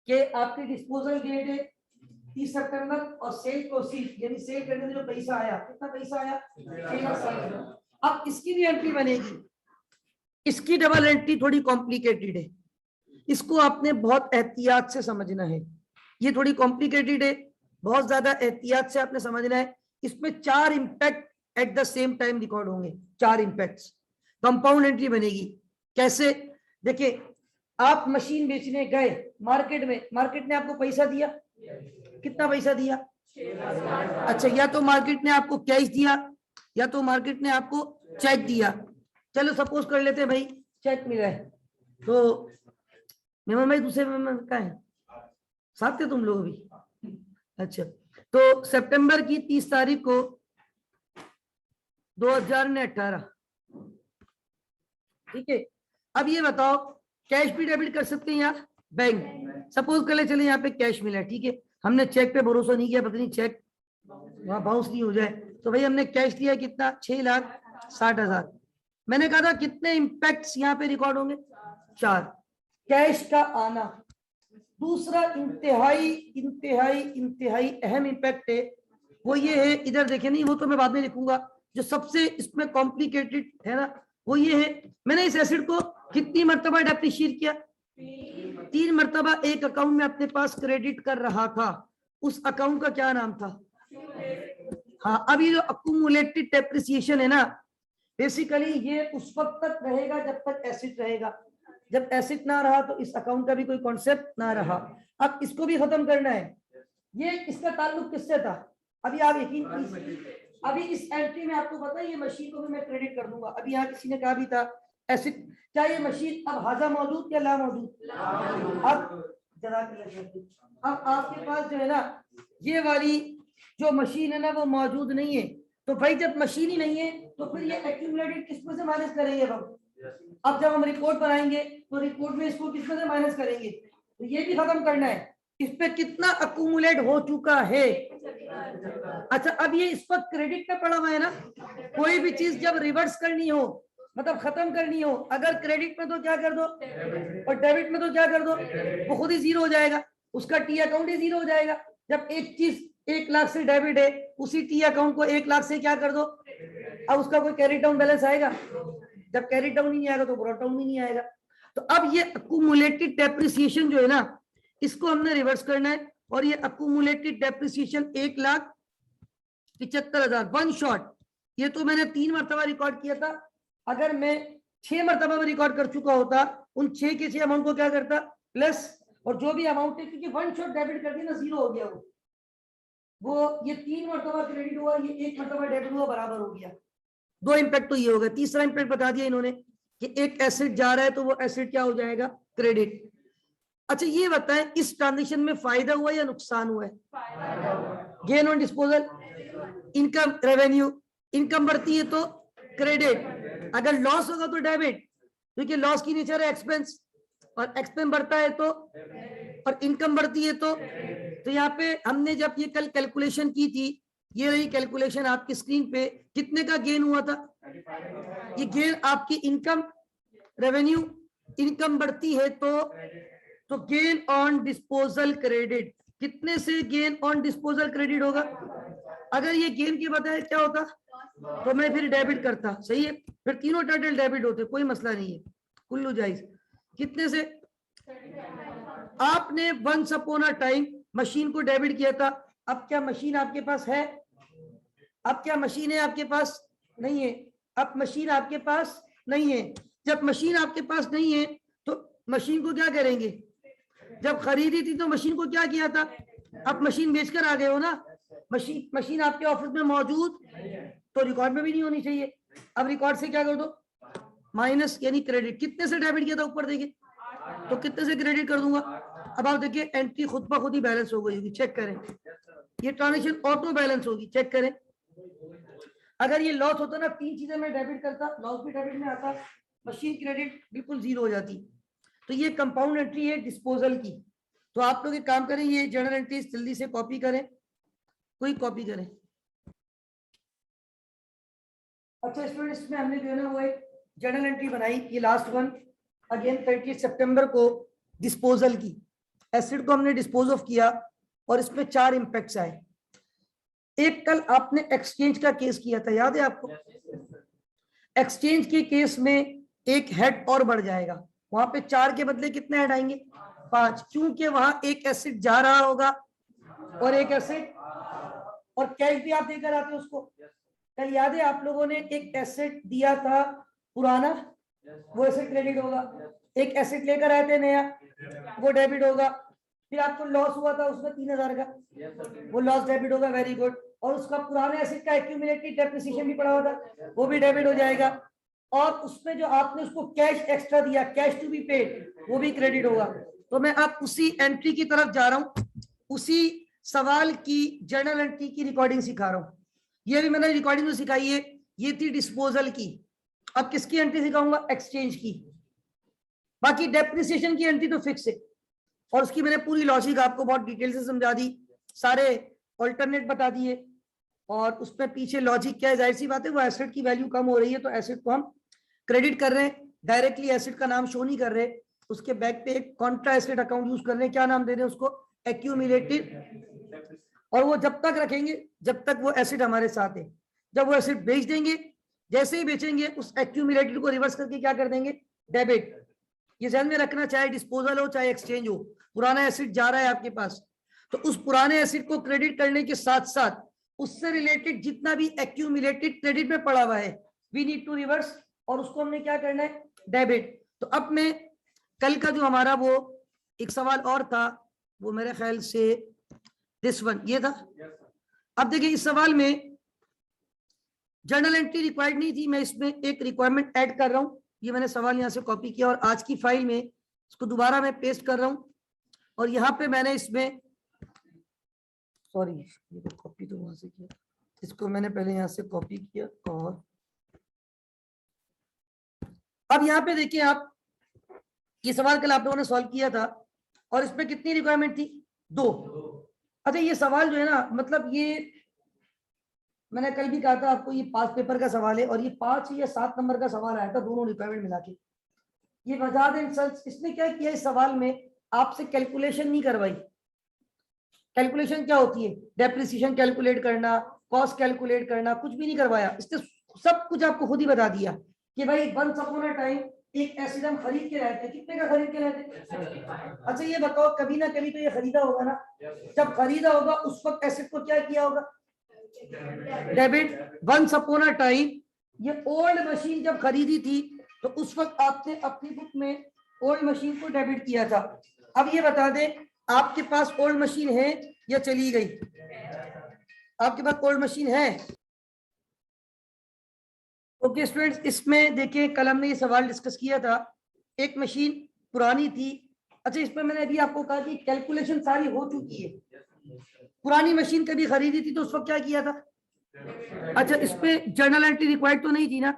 कि आपकी डिस्पोजल डेट है 30 सितंबर और सेल प्रोसीड यानी सेल करने में जो पैसा आया, कितना पैसा आया, 6,60,000। अब इसकी भी एंट्री बनेगी, इसकी डबल एंट्री थोड़ी कॉम्प्लिकेटेड है, इसको आपने बहुत एहतियात से समझना है। ये थोड़ी कॉम्प्लिकेटेड है, बहुत ज्यादा एहतियात से आपने समझना है। इसमें 4 impact at the same time record होंगे, 4 इंपैक्ट्स। कंपाउंड एंट्री बनेगी कैसे, देखिए आप मशीन बेचने गए मार्केट में, मार्केट ने आपको पैसा दिया, कितना पैसा दिया, अच्छा, या तो मार्केट ने आपको कैश दिया या तो मार्केट ने आपको चेक दिया। चलो सपोज कर लेते हैं भाई चेक मिला है, तो मेमन भाई दूसरे मेमन का है, साथ थे तुम लोग भी, अच्छा। तो सितंबर की 30 तारीख को 2018, ठीक है। अब ये बताओ कैश भी डेबिट कर सकते हैं या बैंक, सपोज कर ले चले यहाँ पे कैश मिला है, ठीक है, हमने चेक पे भरोसा नहीं किया, पता नहीं चेक वहां बाउंस नहीं हो जाए, तो भाई हमने कैश लिया कितना, 6,60,000। मैंने कहा था कितने इंपैक्ट्स यहाँ पे रिकॉर्ड होंगे, 4। कैश का आना, दूसरा इंतहाई इंतहाई इंतहाई अहम इंपैक्ट है, वो ये है, इधर देखे नहीं, वो तो मैं बाद में लिखूंगा, जो सबसे इसमें कॉम्प्लिकेटेड है ना, वो ये है, मैंने इस एसेट को कितनी मर्तबा डेप्रिशिएट किया, 3 मर्तबा एक अकाउंट में अपने पास क्रेडिट कर रहा था, उस अकाउंट का क्या नाम था, हाँ। अब ये जो अक्यूमुलेटेड डेप्रिसिएशन है ना, बेसिकली ये उस वक्त तक रहेगा जब तक एसेट रहेगा, जब एसेट ना रहा तो इस अकाउंट का भी कोई कॉन्सेप्ट ना रहा। अब इसको भी खत्म करना है, ये इसका ताल्लुक किससे था, अभी आप यकीन कीजिए, अभी इस एंट्री में आपको पता है ये मशीन को भी मैं क्रेडिट कर दूंगा। अभी यहाँ किसी ने कहा भी था एसिड, क्या ये मशीन अब हाजा मौजूद या ला मौजूद, अब जरा अब आपके पास जो है ना ये वाली जो मशीन है ना वो मौजूद नहीं है, तो भाई जब मशीन ही नहीं है तो फिर ये एक्यूमुलेटेड किसमें से माइनस करेंगे हम, अब जब हम रिपोर्ट बनाएंगे तो रिपोर्ट में इसको किसमें से माइनस करेंगे, तो ये भी खत्म करना है, इस पे कितना अक्यूमुलेट हो चुका है। अच्छा, अब ये इस वक्त क्रेडिट पे पड़ा हुआ है ना, कोई भी चीज जब रिवर्स करनी हो, मतलब खत्म करनी हो, अगर क्रेडिट में तो क्या कर दो और डेबिट में तो क्या कर दो, वो खुद ही जीरो हो जाएगा, उसका टी अकाउंट ही जीरो हो जाएगा। जब एक चीज 1 लाख से डेबिट है, उसी टी अकाउंट को 1 लाख से क्या कर दो, अब उसका कोई कैरी डाउन बैलेंस आएगा, जब कैरी डाउन ही नहीं आएगा तो ब्रॉट डाउन भी नहीं आएगा। तो अब ये अक्यूमुलेटेड डेप्रिसिएशन जो है ना, इसको हमने रिवर्स करना है, और ये अक्यूमुलेटेड डेप्रिसिएशन 1,75,000 वन शॉट, ये तो मैंने 3 मरतबा रिकॉर्ड किया था, अगर मैं 6 मरतबा में रिकॉर्ड कर चुका होता, उन 6 के 6 अमाउंट को क्या करता प्लस, और जो भी अमाउंट है, क्योंकि वन शॉट डेबिट कर दिया ना, जीरो हो गया वो ये 3 मरतबा क्रेडिट हुआ, ये 1 मरतबा डेबिट हुआ, बराबर हो गया। 2 इंपैक्ट तो ये हो गया, तीसरा इंपैक्ट बता दिया इन्होंने कि एक एसेट जा रहा है तो वो एसेट क्या हो जाएगा, क्रेडिट। अच्छा ये बताएं इस ट्रांजेक्शन में फायदा हुआ या नुकसान हुआ है, gain on disposal, income, revenue, income बढ़ती है तो क्रेडिट, अगर लॉस होगा तो डेबिट, क्योंकि लॉस की नेचर है एक्सपेंस, और एक्सपेंस बढ़ता है तो, और इनकम बढ़ती है तो यहाँ पे हमने जब ये कल कैलकुलेशन की थी, ये रही कैलकुलेशन आपकी स्क्रीन पे, कितने का गेन हुआ था, ये गेन आपकी इनकम, रेवेन्यू, इनकम बढ़ती है तो गेन ऑन डिस्पोजल क्रेडिट, कितने से गेन ऑन डिस्पोजल क्रेडिट होगा, अगर ये गेन के बजाय क्या होता तो मैं फिर डेबिट करता, सही है, फिर तीनों टोटल डेबिट होते, कोई मसला नहीं है, कुल्लू जायज। कितने से, आपने once upon a time machine को डेबिट किया था, अब क्या मशीन आपके पास है, अब क्या मशीन है आपके पास, नहीं है, अब मशीन आपके पास नहीं है, जब मशीन आपके पास नहीं है तो मशीन को क्या करेंगे, जब खरीदी थी तो मशीन को क्या किया था? अब मशीन बेचकर आ गए हो ना, मशीन आपके ऑफिस में मौजूद तो रिकॉर्ड में भी नहीं होनी चाहिए। अब रिकॉर्ड से क्या कर दो, माइनस यानी क्रेडिट। कितने से डेबिट किया था ऊपर देखिए, तो कितने से क्रेडिट कर दूंगा। अब आप देखिए एंट्री खुद ब खुद ही बैलेंस हो गई होगी, चेक करें। ये ट्रांजेक्शन ऑटो बैलेंस होगी, चेक करें। अगर ये लॉस होता ना, 3 चीजें मैं डेबिट करता, लॉस भी डेबिट में आता, मशीन क्रेडिट बिल्कुल जीरो हो जाती। तो ये कंपाउंड एंट्री है डिस्पोजल की। तो आप लोग एक काम करें, ये जर्नल एंट्री जल्दी से कॉपी करें, कोई कॉपी करें। अच्छा स्टूडेंट, इसमें हमने जो है ना वो एक जर्नल एंट्री बनाई, ये लास्ट वन अगेन 30 सितंबर को डिस्पोजल की। एसिड को हमने डिस्पोज ऑफ किया और इसमें 4 इंपैक्ट्स आए। एक कल आपने एक्सचेंज का केस किया था, याद है आपको? एक्सचेंज के केस में एक हेड और बढ़ जाएगा, वहां पे 4 के बदले कितने हेड आएंगे? 5, क्योंकि वहां एक एसिड जा रहा होगा और एक एसिड, और कैश भी आप देकर आते हो उसको। कल याद है आप लोगों ने एक एसेट दिया था पुराना, वो एसेट क्रेडिट होगा। एक एसेट लेकर आए थे नया, वो डेबिट होगा। फिर आपको लॉस हुआ था उसमें 3000 का, वो लॉस डेबिट होगा, वेरी गुड। और उसका पुराने एसेट का एक्यूमुलेटेड डेप्रिसिएशन भी पड़ा हुआ था, वो भी डेबिट हो जाएगा। और उसमें जो आपने उसको कैश एक्स्ट्रा दिया, कैश टू बी पेड, वो भी क्रेडिट होगा। तो मैं अब उसी एंट्री की तरफ जा रहा हूं, उसी सवाल की जर्नल एंट्री की रिकॉर्डिंग सिखा रहा हूं। ये भी मैंने रिकॉर्डिंग तो सिखाई है, ये थी डिस्पोजल की। अब किसकी एंट्री सिखाऊंगा? एक्सचेंज की। बाकी डेप्रिसिएशन की एंट्री तो फिक्स है, और उसकी मैंने पूरी लॉजिक आपको बहुत डिटेल से समझा दी, सारे ऑल्टरनेट बता दिए, और उसमें पीछे लॉजिक क्या है। जाहिर सी बात है, वो एसेट की वैल्यू कम हो रही है तो एसेट को हम क्रेडिट कर रहे हैं, डायरेक्टली एसेट का नाम शो नहीं कर रहे, उसके बैक पे एक कॉन्ट्रा एसेट अकाउंट यूज कर रहे हैं। क्या नाम दे रहे हैं उसको? एक्यूमुलेटेड। और वो जब तक रखेंगे जब तक वो एसेट हमारे साथ है। जब वो एसेट बेच देंगे, जैसे ही बेचेंगे उस एक्यूमुलेटेड को रिवर्स करके क्या कर देंगे? डेबिट। ये ध्यान में रखना, चाहे डिस्पोजल हो चाहे एक्सचेंज हो, पुराना एसेट जा रहा है आपके पास, तो उस पुराने एसेट को क्रेडिट करने के साथ साथ उससे रिलेटेड जितना भी एक्यूमुलेटेड क्रेडिट में पड़ा हुआ है, वी नीड टू रिवर्स, और उसको हमने क्या करना है? डेबिट। तो अब मैं कल का जो हमारा वो एक सवाल और था, वो मेरे ख्याल से दिस वन ये था। अब देखिए इस सवाल में जर्नल एंट्री रिक्वायर्ड नहीं थी, मैं इसमें एक रिक्वायरमेंट ऐड कर रहा हूं। ये मैंने सवाल यहां से कॉपी किया और आज की फाइल में इसको दोबारा मैं पेस्ट कर रहा हूं, और यहां पे मैंने इसमें, सॉरी ये तो कॉपी तो वहां से किया, इसको मैंने पहले यहां से कॉपी किया। और अब यहाँ पे देखिए आप, ये सवाल कल आप लोगों ने सॉल्व किया था, और इसमें कितनी रिक्वायरमेंट थी? 2। अच्छा ये सवाल जो है ना, मतलब ये मैंने कल भी कहा था आपको, ये 5 पेपर का सवाल है, और ये 5 या 7 नंबर का सवाल आया था, दोनों रिक्वायरमेंट मिला के। ये बजाज एंड सन्स, इसने क्या किया इस सवाल में, आपसे कैलकुलेशन नहीं करवाई। कैलकुलेशन क्या होती है? डेप्रिसिएशन कैलकुलेट करना, कॉस्ट कैलकुलेट करना, कुछ भी नहीं करवाया। इसने सब कुछ आपको खुद ही बता दिया कि भाई वंस अपॉन अ टाइम एक एसिड हम खरीद के लाए थे। कितने का खरीद के लाए थे? अच्छा ये बताओ, कभी ना कभी तो ये खरीदा होगा ना। जब खरीदा होगा उस वक्त एसिड को क्या किया होगा? Debit. Once upon a time ये ओल्ड मशीन जब खरीदी थी तो उस वक्त आपने अपनी बुक में ओल्ड मशीन को डेबिट किया था। अब ये बता दें, आपके पास ओल्ड मशीन है या चली गई? आपके पास ओल्ड मशीन है? ओके स्टूडेंट्स, इसमें देखिए कल हमने ये सवाल डिस्कस किया था, एक मशीन पुरानी थी। अच्छा इसमें मैंने अभी आपको कहा कि कैलकुलेशन सारी हो चुकी है। पुरानी मशीन कभी खरीदी थी तो उस वक्त क्या किया था? अच्छा इस पे जर्नल एंट्री रिक्वायर्ड तो नहीं थी ना,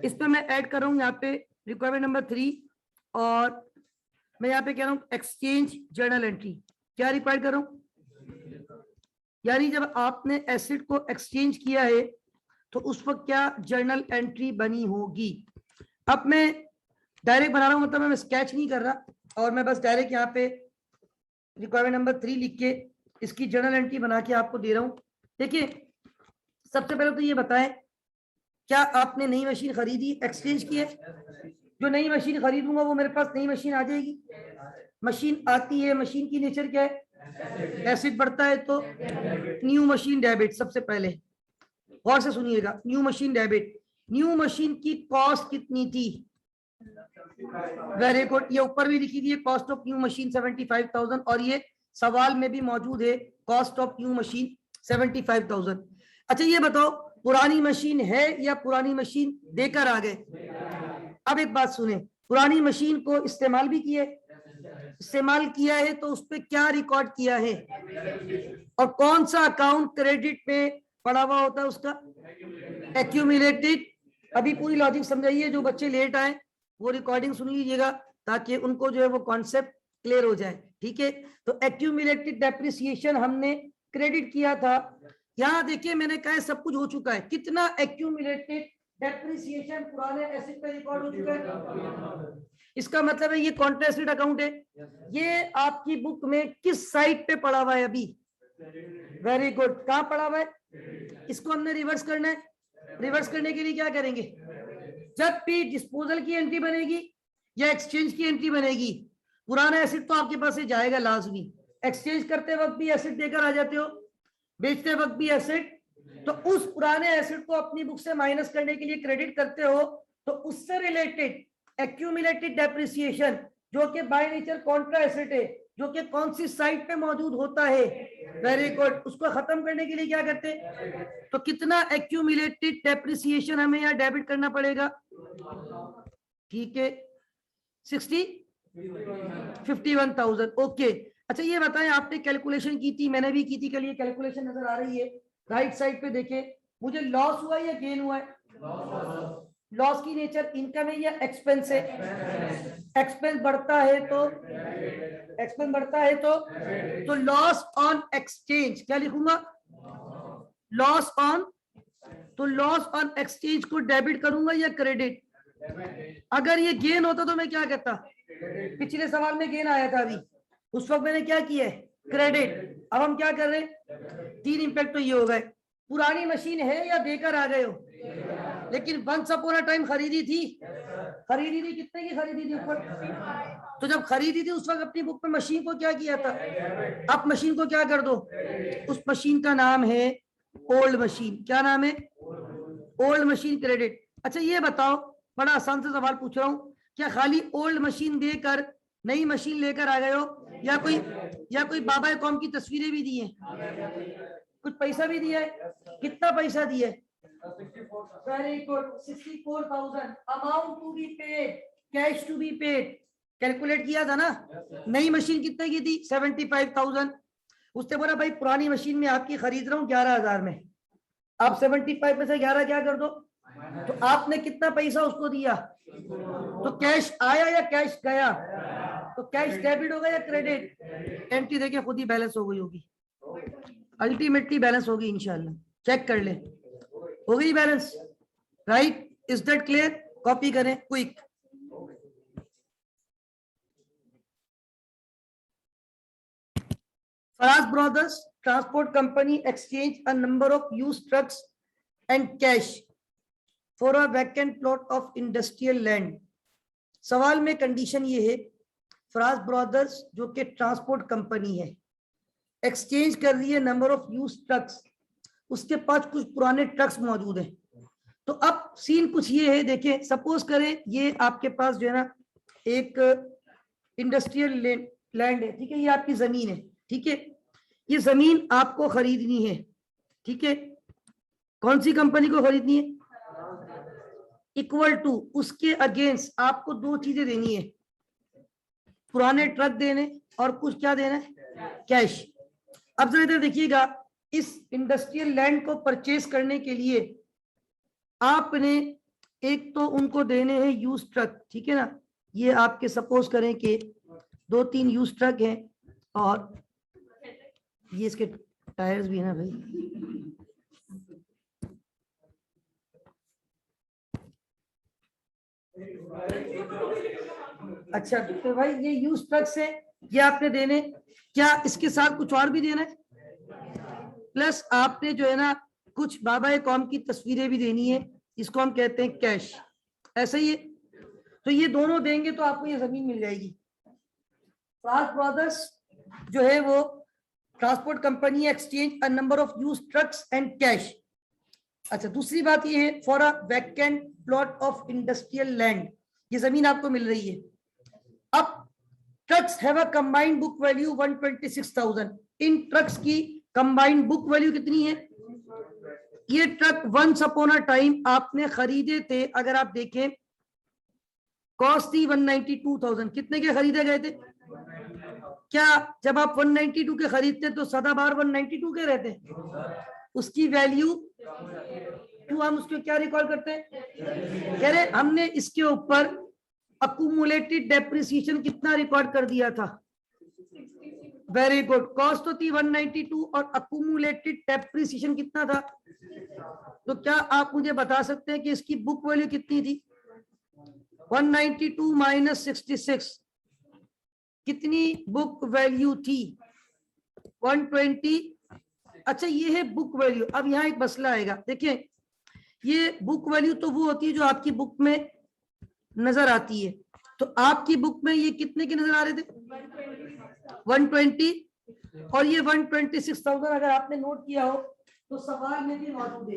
इस पे मैं ऐड कर रहा हूँ यहाँ पे रिक्वायरमेंट नंबर 3, और मैं यहाँ पे कह रहा हूँ एक्सचेंज जर्नल एंट्री। क्या रिक्वायर्ड कर रहा हूँ? यानी जब आपने एसिड को एक्सचेंज किया है तो उस वक्त क्या जर्नल एंट्री बनी होगी। अब मैं डायरेक्ट बना रहा हूँ, मतलब मैं स्केच नहीं कर रहा, और मैं बस डायरेक्ट यहाँ पे रिक्वायरमेंट नंबर 3 लिख के इसकी जर्नल एंट्री बना के आपको दे रहा हूँ। देखिए सबसे पहले तो ये बताएं, क्या आपने नई मशीन खरीदी, एक्सचेंज की है? जो नई मशीन खरीदूंगा वो मेरे पास नई मशीन आ जाएगी। मशीन आती है, मशीन की नेचर क्या है? एसिड बढ़ता है तो न्यू मशीन डेबिट। सबसे पहले गौर से सुनिएगा, new machine debit. New machine की कॉस्ट कितनी थी? वेरी गुड, ये ऊपर भी लिखी हुई है कॉस्ट ऑफ न्यू मशीन 75,000 और ये सवाल में भी मौजूद है कॉस्ट ऑफ न्यू मशीन 75,000। अच्छा ये बताओ पुरानी मशीन है या पुरानी मशीन देकर आ गए? अब एक बात सुने, पुरानी मशीन को इस्तेमाल भी किया है, इस्तेमाल किया है तो उस पर क्या रिकॉर्ड किया है और कौन सा अकाउंट क्रेडिट में पड़ा हुआ होता है उसका? एक्यूमुलेटेड। अभी पूरी लॉजिक समझाइए, जो बच्चे लेट आए वो रिकॉर्डिंग सुन लीजिएगा ताकि उनको जो है वो कॉन्सेप्ट क्लियर हो जाए, ठीक है? तो एक्यूमुलेटेड डेप्रिसिएशन हमने क्रेडिट किया था। यहाँ देखिए मैंने कहा सब कुछ हो चुका है, कितना एक्यूमुलेटेड डेप्रिसिएशन पुराने एसेट पे रिकॉर्ड हो चुका है। इसका मतलब है ये कॉन्ट्रा एसेट अकाउंट है। ये आपकी बुक में किस साइड पे पड़ा हुआ है अभी? वेरी गुड, कहाँ पड़ा हुआ है? इसको हमने रिवर्स करना है। रिवर्स करने के लिए क्या करेंगे? जब भी डिस्पोजल की एंट्री बनेगी या एक्सचेंज की एंट्री बनेगी, पुराना एसेट तो आपके पास से जाएगा लाजमी। एक्सचेंज करते वक्त भी एसेट देकर आ जाते हो, बेचते वक्त भी एसेट, तो उस पुराने एसेट को अपनी बुक से माइनस करने के लिए क्रेडिट करते हो, तो उससे रिलेटेड एक्यूमुलेटेड डेप्रिसिएशन जो कि बाय नेचर कॉन्ट्रा एसेट है, जो कि कौन सी साइड पे मौजूद होता है, वेरी गुड, उसको खत्म करने के लिए क्या करते हैं? तो कितना एक्यूमुलेटेड डेप्रिसिएशन हमें यहाँ डेबिट करना पड़ेगा? ठीक है, 51,000। ओके, अच्छा ये बताएं आपने कैलकुलेशन की थी, मैंने भी की थी, कल ये कैलकुलेशन नजर आ रही है राइट साइड पे, देखे मुझे लॉस हुआ या गेन हुआ है? लॉस की नेचर इनकम है या एक्सपेंस है? एक्सपेंस बढ़ता है तो, एक्सपेंस बढ़ता है तो लॉस ऑन एक्सचेंज, क्या लिखूंगा? लॉस ऑन, तो लॉस ऑन एक्सचेंज को डेबिट करूंगा या क्रेडिट? अगर ये गेन होता तो मैं क्या कहता? पिछले सवाल में गेन आया था अभी, उस वक्त मैंने क्या किया है? क्रेडिट। अब हम क्या कर रहे हैं? तीन इंपैक्ट तो ये हो गए, पुरानी मशीन है या देकर आ गए हो? लेकिन वंस अपॉन अ टाइम खरीदी थी, खरीदी थी, कितने की खरीदी थी ऊपर? तो जब खरीदी थी उस वक्त अपनी बुक में मशीन को क्या किया था? अब मशीन को क्या कर दो? उस मशीन का नाम है ओल्ड मशीन। क्या नाम है? Old machine credit. अच्छा ये बताओ, बड़ा आसान से सवाल पूछ रहा हूँ, क्या खाली ओल्ड मशीन देकर नई मशीन लेकर आ गए हो, या कोई बाबा कौम की तस्वीरें भी दी है, कुछ पैसा भी दिया है? कितना पैसा दिया है? Very good, 64,000 amount to be paid, cash to be paid. Calculate किया था ना? नई मशीन कितने की थी? 75,000। उसने बोला भाई पुरानी मशीन में आपकी खरीद रहा हूँ 11,000 में, आप 75 में से 11 क्या कर दो? तो आपने कितना पैसा उसको दिया? तो कैश आया या कैश गया? तो कैश डेबिट होगा या क्रेडिट? एंट्री देखिए खुद ही बैलेंस हो गई होगी, अल्टीमेटली बैलेंस होगी इंशाल्लाह, चेक कर ले, हो गई balance, right? Is that clear? Copy करें quick. Faraz brothers transport company exchange a number of used trucks and cash for a vacant plot of industrial land. सवाल में कंडीशन ये है, फराज ब्रदर्स जो कि ट्रांसपोर्ट कंपनी है, एक्सचेंज कर रही है नंबर ऑफ यूज्ड ट्रक्स, उसके पास कुछ पुराने ट्रक्स मौजूद हैं। तो अब सीन कुछ ये है, देखिए सपोज करें ये आपके पास जो है ना एक इंडस्ट्रियल लैंड है, ठीक है, ये आपकी जमीन है, ठीक है, ये जमीन आपको खरीदनी है, ठीक है, कौन सी कंपनी को खरीदनी है? इक्वल टू उसके अगेंस्ट आपको दो चीजें देनी है, पुराने ट्रक देने और कुछ क्या देना है? कैश। अब जरा इधर देखिएगा, इस इंडस्ट्रियल लैंड को परचेज करने के लिए आपने एक तो उनको देने हैं यूज ट्रक, ठीक है ना, ये आपके सपोज करें कि 2-3 यूज ट्रक हैं और ये इसके टायर्स भी है ना भाई, अच्छा तो भाई ये यूज ट्रक्स है, ये आपने देने, क्या इसके साथ कुछ और भी देना है? प्लस आपने जो है ना कुछ बाबा कौम की तस्वीरें भी देनी है, इसको हम कहते हैं कैश, ऐसा ही है। तो ये दोनों देंगे तो आपको ये जमीन मिल जाएगी। फराज ब्रदर्स जो है वो transport company exchange a number of use trucks and cash. अच्छा दूसरी बात ये है, for a vacant plot of industrial land, ये जमीन आपको मिल रही है। अब trucks have a combined book value 126,000। इन ट्रक्स की कंबाइंड बुक वैल्यू कितनी है? ये truck once upon a time आपने खरीदे थे, अगर आप देखें कॉस्ट थी 192,000। कितने के खरीदे गए थे? क्या जब आप 192 के खरीदते तो सदाबहार 192 के रहते? उसकी वैल्यू क्यों हम उसको क्या रिकॉर्ड करते हैं? कह रहे हमने इसके ऊपर अकुमुलेटेड डेप्रिसिएशन कितना रिकॉर्ड कर दिया था? Very good. कॉस्ट तो थी 192 और अकुमुलेटेड डेप्रिसिएशन कितना था? तो क्या आप मुझे बता सकते हैं कि इसकी बुक वैल्यू कितनी थी? 192 माइनस 66 कितनी बुक वैल्यू थी? 120। अच्छा ये है बुक वैल्यू। अब यहाँ एक मसला आएगा, देखिए ये बुक वैल्यू तो वो होती है जो आपकी बुक में नजर आती है। तो आपकी बुक में ये कितने के नजर आ रहे थे? 120। और ये 126,000 अगर आपने नोट किया हो तो सवाल में भी मौजूद है।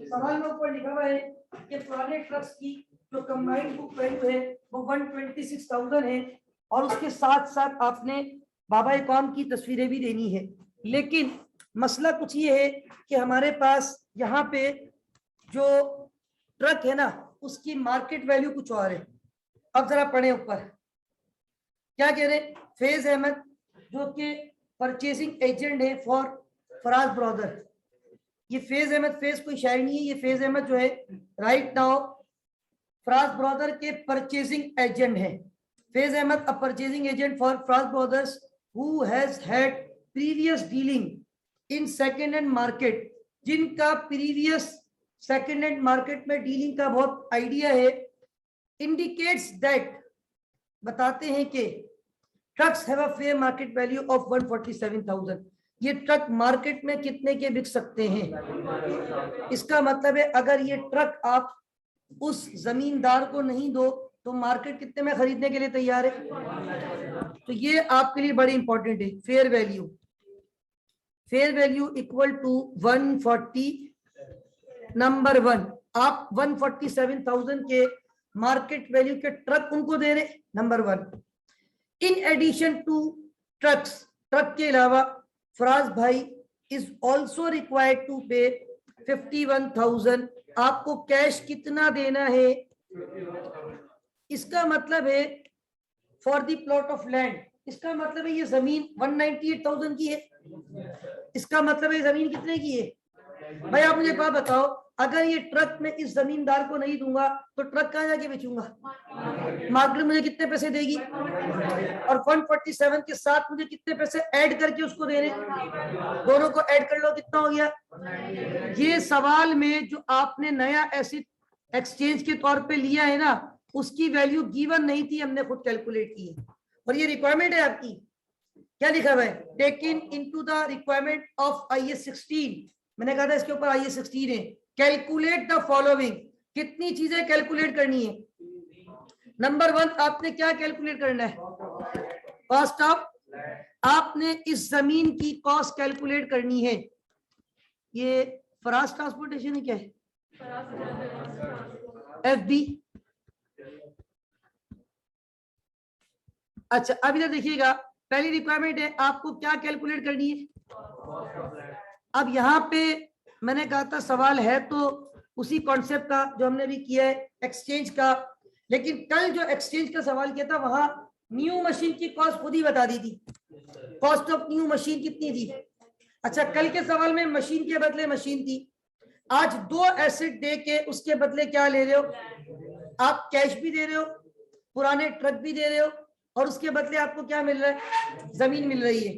सवाल में ऊपर लिखा हुआ है कि पुराने ट्रक्स की जो कंबाइंड बुक वैल्यू है वो 126,000 है, और उसके साथ साथ आपने बाबा कौम की तस्वीरें भी देनी है। लेकिन मसला कुछ ये है कि हमारे पास यहाँ पे जो ट्रक है ना उसकी मार्केट वैल्यू कुछ और है। अब जरा पढ़े ऊपर क्या कह रहे? फैज अहमद जो कि परचेसिंग एजेंट है फॉर फराज ब्रदर। ये फैज अहमद, फैज कोई शायर नहीं है, ये फैज अहमद जो है राइट नाउ फराज ब्रदर के परचेसिंग एजेंट है। Faiz Ahmed a purchasing agent for Faraz brothers who has had previous dealing in second hand market. जिनका प्रीवियस सेकेंड हैंड मार्केट में डीलिंग का बहुत आइडिया है, इंडिकेट्स दैट बताते हैं कि trucks have a fair market value of 147,000। ये ट्रक मार्केट में कितने के बिक सकते हैं? इसका मतलब है अगर ये ट्रक आप उस जमींदार को नहीं दो तो मार्केट कितने में खरीदने के लिए तैयार है? तो ये आपके लिए बड़ी इंपॉर्टेंट है। Fair value, fair value equal to 140 number 1। आप 147,000 के मार्केट वैल्यू के ट्रक उनको दे रहे number 1। In addition to trucks, truck के अलावा फराज भाई इज ऑल्सो रिक्वायर्ड टू पे 51,000। आपको कैश कितना देना है? इसका मतलब है for the plot of land. इसका मतलब है ये जमीन 198,000 की है। इसका मतलब है जमीन कितने की है? भाई आप मुझे बात बताओ, अगर ये ट्रक में इस जमींदार को नहीं दूंगा तो ट्रक कहाँ जाके बेचूंगा? मार्केट मुझे कितने पैसे देगी? और 147 के साथ मुझे कितने पैसे ऐड करके उसको देने? दोनों को ऐड कर लो, कितना हो गया? ये सवाल में जो आपने नया एसेट एक्सचेंज के तौर पे लिया है ना, उसकी वैल्यू गिवन नहीं थी, हमने खुद कैलकुलेट की है। और ये रिक्वायरमेंट है आपकी। क्या लिखा हुआ है? Taken into the requirement of IAS 16। मैंने कहा था इसके ऊपर IAS 16 है। Calculate the following. कितनी चीजें कैलकुलेट करनी है? नंबर 1 आपने क्या कैलकुलेट करना है? Cost of. आपने इस जमीन की कॉस्ट कैलकुलेट करनी है। ये फराज ट्रांसपोर्टेशन है क्या है? FB। अच्छा अब इधर देखिएगा, पहली रिक्वायरमेंट है आपको क्या कैलकुलेट करनी है। अब यहाँ पे मैंने कहा था सवाल है तो उसी कॉन्सेप्ट का जो हमने भी किया है एक्सचेंज का, लेकिन कल जो एक्सचेंज का सवाल किया था वहां न्यू मशीन की कॉस्ट खुद ही बता दी थी। कॉस्ट ऑफ न्यू मशीन कितनी थी? अच्छा कल के सवाल में मशीन के बदले मशीन थी। आज 2 एसेट दे के उसके बदले क्या ले रहे हो? आप कैश भी दे रहे हो, पुराने ट्रक भी दे रहे हो, और उसके बदले आपको क्या मिल रहा है? जमीन मिल रही है।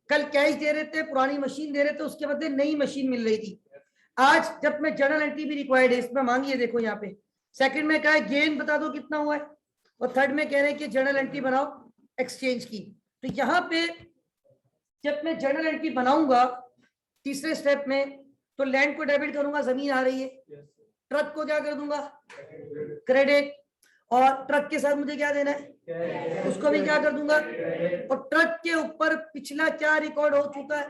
कल कैश दे रहे थे, पुरानी मशीन दे रहे थे, उसके बदले नई मशीन मिल रही थी। आज जब मैं जर्नल एंट्री भी रिक्वायर्ड है इसमें मांगिए, देखो यहाँ पे सेकंड में क्या है? गेन बता दो कितना हुआ है, और थर्ड में कह रहे हैं कि जर्नल एंट्री बनाओ एक्सचेंज की। तो यहाँ पे जब मैं जर्नल एंट्री बनाऊंगा तीसरे स्टेप में, तो लैंड को डेबिट करूंगा, जमीन आ रही है। ट्रक को क्या कर दूंगा? क्रेडिट। और ट्रक के साथ मुझे क्या देना है? उसको भी क्या कर दूंगा? और ट्रक के ऊपर पिछला क्या रिकॉर्ड हो चुका है,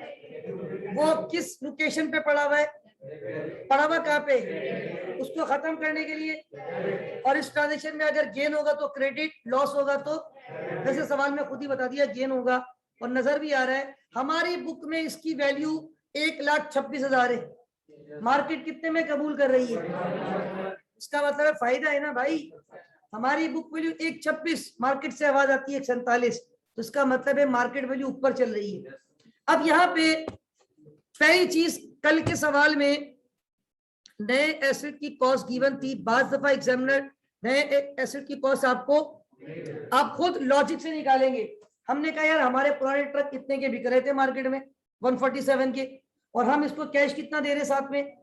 वो किस लोकेशन पे पड़ा हुआ है, पड़ा हुआ कहाँ पे, उसको खत्म करने के लिए। और इस ट्रांजेक्शन में अगर गेन होगा तो क्रेडिट, लॉस होगा तो, जैसे सवाल में खुद ही बता दिया, गेन होगा। और नजर भी आ रहा है हमारी बुक में इसकी वैल्यू 1,26,000 है, मार्केट कितने में कबूल कर रही है, इसका मतलब है फायदा है ना भाई। हमारी बुक वैल्यू 1,26, मार्केट से आवाज आती है 1,47, तो इसका मतलब है मार्केट वैल्यू ऊपर चल रही है। अब यहाँ पे पहली चीज, कल के सवाल में नए एसेट की कॉस्ट गिवन थी, बार दफा एग्जामिनर नए एसेट की कॉस्ट आपको, आप खुद लॉजिक से निकालेंगे। हमने कहा यार हमारे पुराने ट्रक कितने के बिक रहे थे मार्केट में, 147 के, और हम इसको कैश कितना दे रहे साथ में,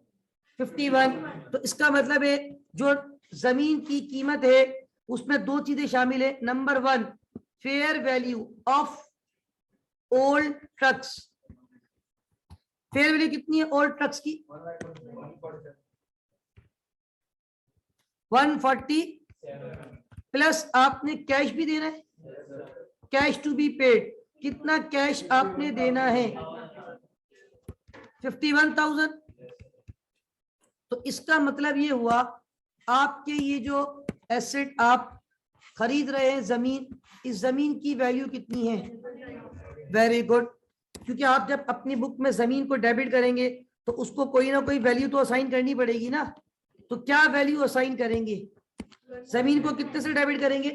51। तो इसका मतलब है जो जमीन की कीमत है उसमें दो चीजें शामिल है। Number 1, fair value of old trucks. Fair value कितनी है ओल्ड ट्रक्स की, 140, प्लस आपने कैश भी देना है, कैश टू बी पेड, कितना कैश आपने देना है, 51,000। तो इसका मतलब ये हुआ आपके ये जो एसेट आप खरीद रहे हैं जमीन, इस जमीन की वैल्यू कितनी है, वेरी गुड, क्योंकि आप जब अपनी बुक में जमीन को डेबिट करेंगे तो उसको कोई ना कोई वैल्यू तो असाइन करनी पड़ेगी ना। तो क्या वैल्यू असाइन करेंगे, जमीन को कितने से डेबिट करेंगे,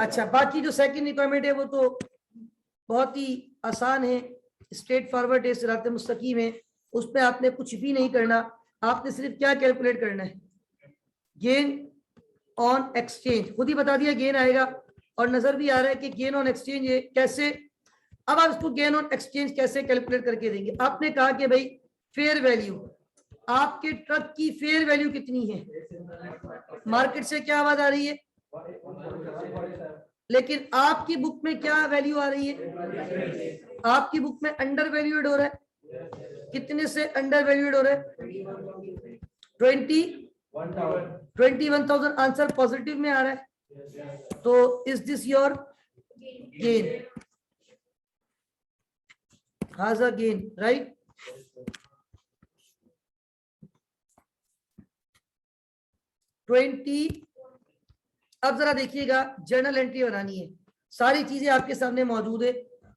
अच्छा। बाकी जो सेकंड रिक्वायरमेंट है वो तो बहुत ही आसान है, स्ट्रेट फॉरवर्ड है, सिरात मुस्तकीम है, उस पर आपने कुछ भी नहीं करना। आपने सिर्फ क्या कैलकुलेट करना है, गेन ऑन एक्सचेंज, खुद ही बता दिया गेन आएगा, और नजर भी आ रहा है कि गेन ऑन एक्सचेंज है कैसे। अब आप इसको गेन ऑन एक्सचेंज कैसे कैलकुलेट करके देंगे, आपने कहा कि भाई फेयर वैल्यू, आपके ट्रक की फेयर वैल्यू कितनी है, मार्केट से क्या आवाज आ रही है, लेकिन आपकी बुक में क्या वैल्यू आ रही है, आपकी बुक में अंडर वैल्यूड हो रहा है, कितने से अंडर वैल्यूड हो रहा है, 21,000। आंसर पॉजिटिव में आ रहा है, तो इज दिस योर गेन, हाजा गेन, राइट। अब जरा देखिएगा, जर्नल एंट्री बनानी है, सारी चीजें आपके सामने मौजूद है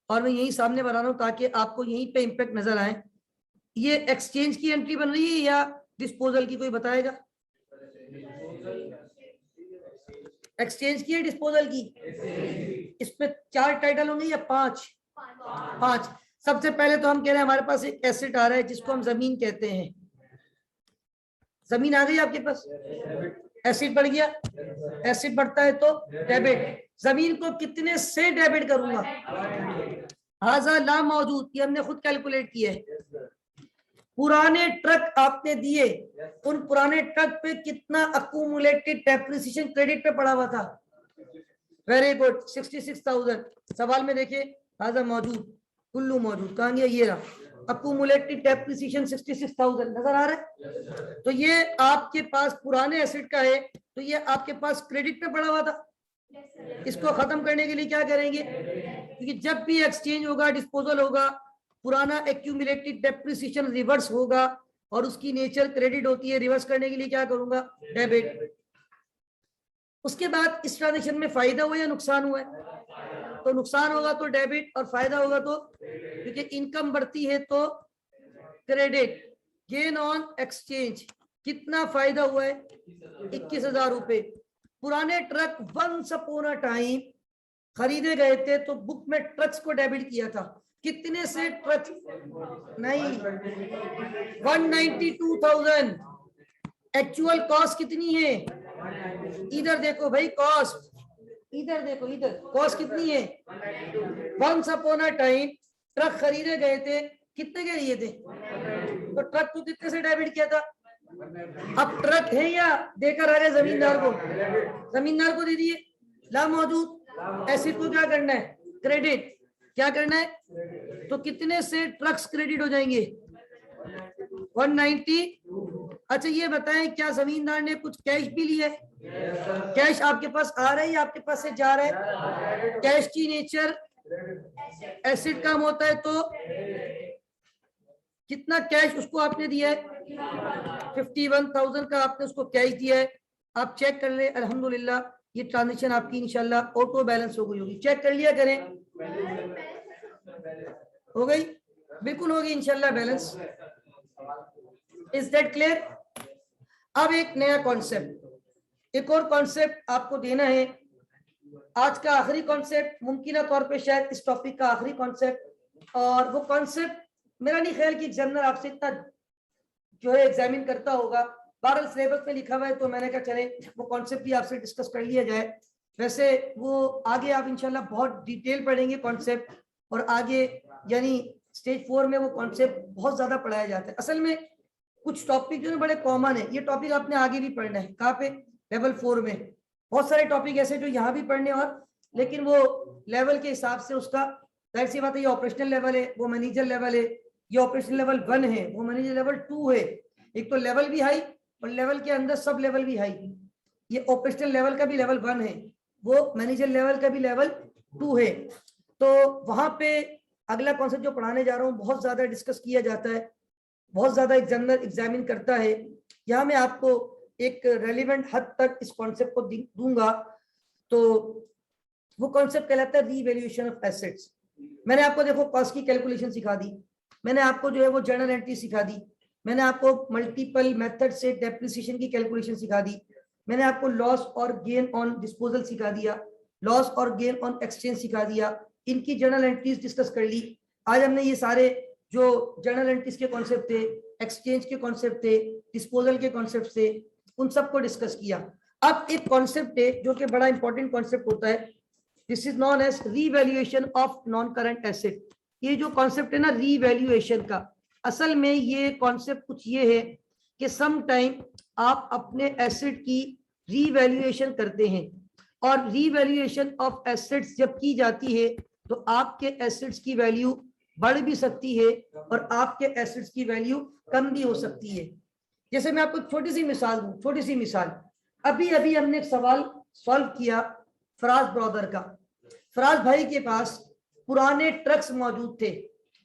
और मैं यही सामने बना रहा हूं ताकि आपको यहीं पे इंपैक्ट नजर आए। ये एक्सचेंज की एंट्री बन रही है या डिस्पोजल की, कोई बताएगा, एक्सचेंज की है डिस्पोजल की, इसमें 4 टाइटल होंगे या 5, 5। सबसे पहले तो हम कह रहे हैं हमारे पास एक एसेट आ रहा है जिसको हम जमीन कहते हैं, जमीन आ गई आपके पास, एसिड बढ़ गया, एसिड बढ़ता है तो डेबिट, जमीन को कितने से डेबिट करूंगा, हाजा ला मौजूद, ये हमने खुद कैलकुलेट किया है। पुराने ट्रक आपने दिए, उन पुराने ट्रक पे कितना अक्यूमुलेटेड डेप्रिसिएशन क्रेडिट पे पड़ा हुआ था, वेरी गुड, 66,000। सवाल में देखिए हाजा मौजूद, कुल्लू मौजूद, कहां गया, ये रहा, अक्यूमुलेटेड डेप्रिसिएशन 66,000 नजर आ रहा है। तो ये आपके पास पुराने एसेट का है, तो ये आपके पास क्रेडिट पे पड़ा हुआ था। इसको खत्म करने के लिए क्या करेंगे, क्योंकि जब भी एक्सचेंज होगा, डिस्पोजल होगा, पुराना एक्यूमुलेटेड डेप्रिसिएशन रिवर्स होगा और उसकी नेचर क्रेडिट होती है, रिवर्स करने के लिए क्या करूंगा, डेबिट। उसके बाद इस ट्रांजेक्शन में फायदा हुआ या नुकसान हुआ है, तो नुकसान होगा तो डेबिट और फायदा होगा तो, क्योंकि इनकम बढ़ती है तो क्रेडिट। गेन ऑन एक्सचेंज, कितना फायदा हुआ है, 21,000 रुपए। पुराने truck once upon a time खरीदे गए थे तो बुक में ट्रक्स को डेबिट किया था, कितने से ट्रक, नहीं 192,000। एक्चुअल कॉस्ट कितनी है, इधर देखो भाई कॉस्ट, इधर देखो, इधर कॉस्ट कितनी है, once upon a time truck खरीदे गए थे, कितने के लिए थे, तो ट्रक को कितने से डेबिट किया था। अब ट्रक है या देकर आ रहे जमींदार को, जमींदार को दे दिए, ला मौजूद, एसिड को क्या करना है, क्रेडिट, क्या करना है, तो कितने से ट्रक्स क्रेडिट हो जाएंगे, 190। अच्छा ये बताएं क्या जमींदार ने कुछ कैश भी लिया है, कैश आपके पास आ रहा है या आपके पास से जा रहा है, कैश की नेचर एसिड कम होता है तो कितना कैश उसको आपने दिया है, 51,000 का आपने उसको कैश दिया है। आप चेक कर ले, अल्हम्दुलिल्लाह ये ट्रांजेक्शन आपकी इंशाल्लाह ऑटो बैलेंस हो गई होगी। चेक कर लिया करें, हो गई, बिल्कुल होगी इंशाल्लाह बैलेंस। Is that clear? अब एक नया कॉन्सेप्ट, एक और कॉन्सेप्ट आपको देना है, आज का आखिरी कॉन्सेप्ट, मुमकिन तौर पे शायद इस टॉपिक का आखिरी कॉन्सेप्ट। और वो कॉन्सेप्ट मेरा नहीं ख्याल कि एग्जामिनर आपसे इतना जो है एग्जामिन करता होगा, बहरहाल सिलेबस में लिखा हुआ है तो मैंने कहा चले वो कॉन्सेप्ट भी आपसे डिस्कस कर लिया जाए। वैसे वो आगे आप इंशाल्लाह बहुत डिटेल पढ़ेंगे कॉन्सेप्ट, और आगे यानी स्टेज 4 में वो कॉन्सेप्ट बहुत ज्यादा पढ़ाया जाता है। असल में कुछ टॉपिक जो है बड़े कॉमन है, ये टॉपिक आपने आगे भी पढ़ना है। कहाँ पे? लेवल 4 में बहुत सारे टॉपिक ऐसे जो यहाँ भी पढ़ने, और लेकिन वो लेवल के हिसाब से उसका जाहिर सी बात है, ये ऑपरेशनल लेवल है, वो मैनेजर लेवल है, ये ऑपरेशनल लेवल 1 है, वो मैनेजर लेवल 2 है। एक तो लेवल भी हाई और लेवल के अंदर सब लेवल भी हाई। ये ऑपरेशनल लेवल का भी लेवल 1 है, वो मैनेजर लेवल का भी लेवल 2 है। तो वहां पे अगला कॉन्सेप्ट जो पढ़ाने जा रहा हूँ बहुत ज्यादा डिस्कस किया जाता है, बहुत ज्यादा एग्जामिनर एग्जामिन करता है। यहाँ मैं आपको एक रेलिवेंट हद तक इस कॉन्सेप्ट को दूंगा। तो वो कॉन्सेप्ट कहलाता है रीवैल्यूएशन ऑफ एसेट्स। मैंने आपको देखो कॉस्ट की कैलकुलेशन सिखा दी, मैंने आपको जो है वो जर्नल एंट्री सिखा दी, मैंने आपको मल्टीपल मेथड से डेप्रिसिएशन की कैलकुलेशन सिखा दी, मैंने आपको लॉस और गेन ऑन डिस्पोजल सिखा दिया, लॉस और गेन ऑन एक्सचेंज सिखा दिया, इनकी जर्नल एंट्रीज डिस्कस कर ली। आज हमने ये सारे जो जर्नल एंट्रीज के कॉन्सेप्ट थे, एक्सचेंज के कॉन्सेप्ट थे, डिस्पोजल के कॉन्सेप्ट थे, उन सबको डिस्कस किया। अब एक कॉन्सेप्ट है जो कि बड़ा इंपॉर्टेंट कॉन्सेप्ट होता है, this is non as revaluation of non current asset. ये जो कॉन्सेप्ट है ना रीवैल्यूएशन का, असल में ये कॉन्सेप्ट कुछ ये है कि सम टाइम आप अपने एसेट की रीवैल्यूएशन करते हैं, और रीवैल्यूएशन ऑफ एसेट्स जब की जाती है तो आपके एसेट्स की वैल्यू बढ़ भी सकती है और आपके एसेट्स की वैल्यू कम भी हो सकती है। जैसे मैं आपको छोटी सी मिसाल दूं, छोटी सी मिसाल, अभी अभी हमने एक सवाल सॉल्व किया फराज ब्रदर का। फराज भाई के पास पुराने ट्रक्स मौजूद थे।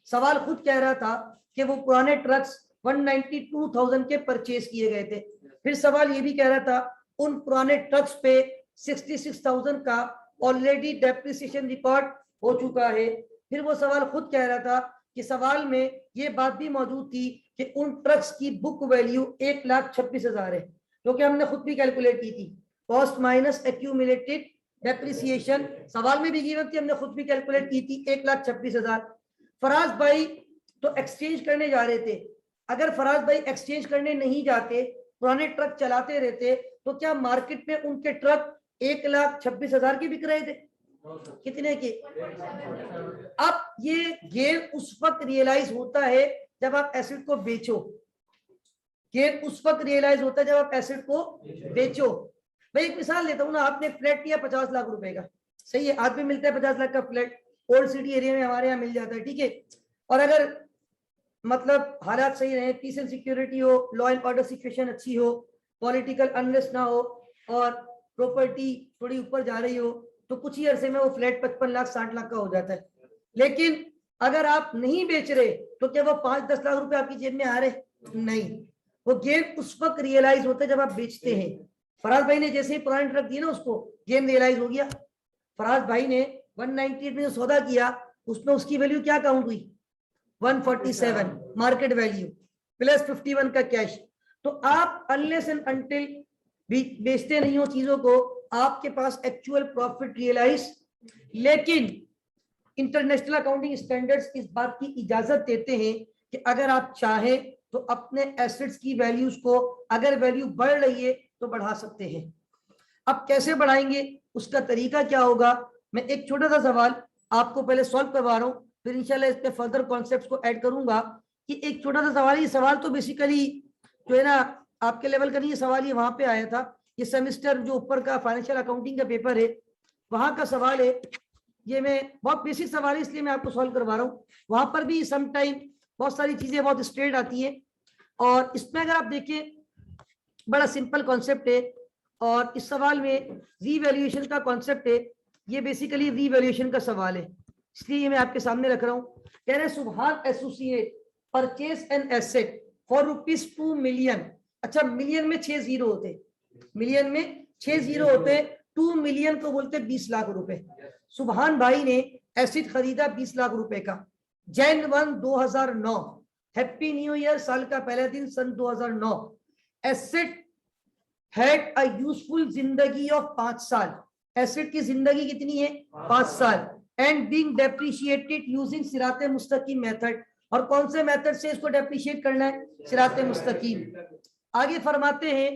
सवाल खुद कह रहा था कि वो पुराने ट्रक्स 192,000 के परचेज किए गए थे। फिर सवाल ये भी कह रहा था उन पुराने ट्रक्स पे 66,000 का ऑलरेडी डेप्रिसिएशन रिकॉर्ड हो चुका है। फिर वो सवाल खुद कह रहा था कि सवाल में ये बात भी मौजूद थी कि उन ट्रक्स की बुक वैल्यू 1,26,000 है, जो कि हमने खुद भी कैलकुलेट की थी, कॉस्ट माइनस एक्यूमुलेटेड डेप्रिसिएशन सवाल में भी गिवन थी, हमने खुद भी कैलकुलेट की थी 1,26,000। फराज भाई तो एक्सचेंज करने जा रहे थे, अगर फराज भाई एक्सचेंज करने नहीं जाते, पुराने ट्रक चलाते रहते, तो क्या मार्केट में उनके ट्रक 1,26,000 के बिक रहे थे? कितने के? अब ये गेन उस वक्त रियलाइज होता है जब आप एसेट को बेचो, गेन उस वक्त रियलाइज होता है जब आप एसेट को बेचो। मैं एक मिसाल देता हूँ ना, आपने फ्लैट लिया 50 लाख रुपए का, सही है, आज भी मिलता है 50 लाख का फ्लैट, ओल्ड सिटी एरिया में हमारे यहाँ मिल जाता है, ठीक है। और अगर मतलब हालात सही रहे, पीस एंड सिक्योरिटी हो, लॉ एंड ऑर्डर सिचुएशन अच्छी हो, पॉलिटिकल अनरेस्ट ना हो, और प्रॉपर्टी थोड़ी ऊपर जा रही हो, तो कुछ ही अरसे में वो फ्लैट 55 लाख 60 लाख का हो जाता है। लेकिन अगर आप नहीं बेच रहे तो क्या वो 5-10 लाख रुपए आपकी जेब में आ रहे? नहीं, वो गेन उस वक्त रियलाइज होता है जब आप बेचते हैं। फराज भाई ने जैसे ही पुराने ट्रक दिए ना, उसको गेन रियलाइज हो गया। फराज भाई ने 198 में जो सौदा किया उसमें उसकी वैल्यू क्या काउंट हुई? 147 मार्केट वैल्यू प्लस 51 का कैश। तो आप अनलेस एंड अनटिल बेचते नहीं हो चीजों को, आपके पास एक्चुअल प्रॉफिट रियलाइज, लेकिन इंटरनेशनल अकाउंटिंग स्टैंडर्ड्स इस बात की इजाजत देते हैं कि अगर आप चाहें तो अपने एसेट्स की वैल्यूज को अगर वैल्यू बढ़ रही है तो बढ़ा सकते हैं। अब कैसे बढ़ाएंगे, उसका तरीका क्या होगा, मैं एक छोटा सा सवाल आपको पहले सॉल्व करवा रहा हूं, फिर इंशाल्लाह इस पे फर्दर कॉन्सेप्ट्स को ऐड करूंगा। कि एक छोटा सा सवाल, ये सवाल तो बेसिकली जो है ना आपके लेवल का नहीं, ये सवाल ये वहां पे आया था, ये सेमेस्टर जो ऊपर का फाइनेंशियल अकाउंटिंग का पेपर है वहां का सवाल है। ये मैं बहुत बेसिक सवाल है इसलिए मैं आपको सॉल्व करवा रहा हूँ। वहां पर भी सम टाइम बहुत सारी चीजें बहुत स्ट्रेट आती है, और इसमें अगर आप देखें बड़ा सिंपल कॉन्सेप्ट है, और इस सवाल में रीवैल्यूएशन का कॉन्सेप्ट है। ये बेसिकली रीवैल्यूएशन का सवाल है, इसलिए ये मैं आपके सामने रख रहा हूँ। कह रहे सुभान associate purchase an asset for ₹2 million. अच्छा, मिलियन में 6 जीरो होते, मिलियन में 6 जीरो होते, 2 मिलियन को बोलते 20 लाख रुपए। सुभान भाई ने एसेट खरीदा 20 लाख रुपए का, Jan 1 2009, हैप्पी न्यू ईयर, साल का पहला दिन सन 2009। एसेट हैड अ यूजफुल जिंदगी ऑफ 5 साल, एसेट की जिंदगी कितनी है? 5 साल। एंड बीइंग डेप्रिशिएटेड यूजिंग सिराते मुस्तकीम मेथड, और कौन से मेथड से इसको डेप्रिशिएट करना है? सिराते मुस्तकीम। आगे फरमाते हैं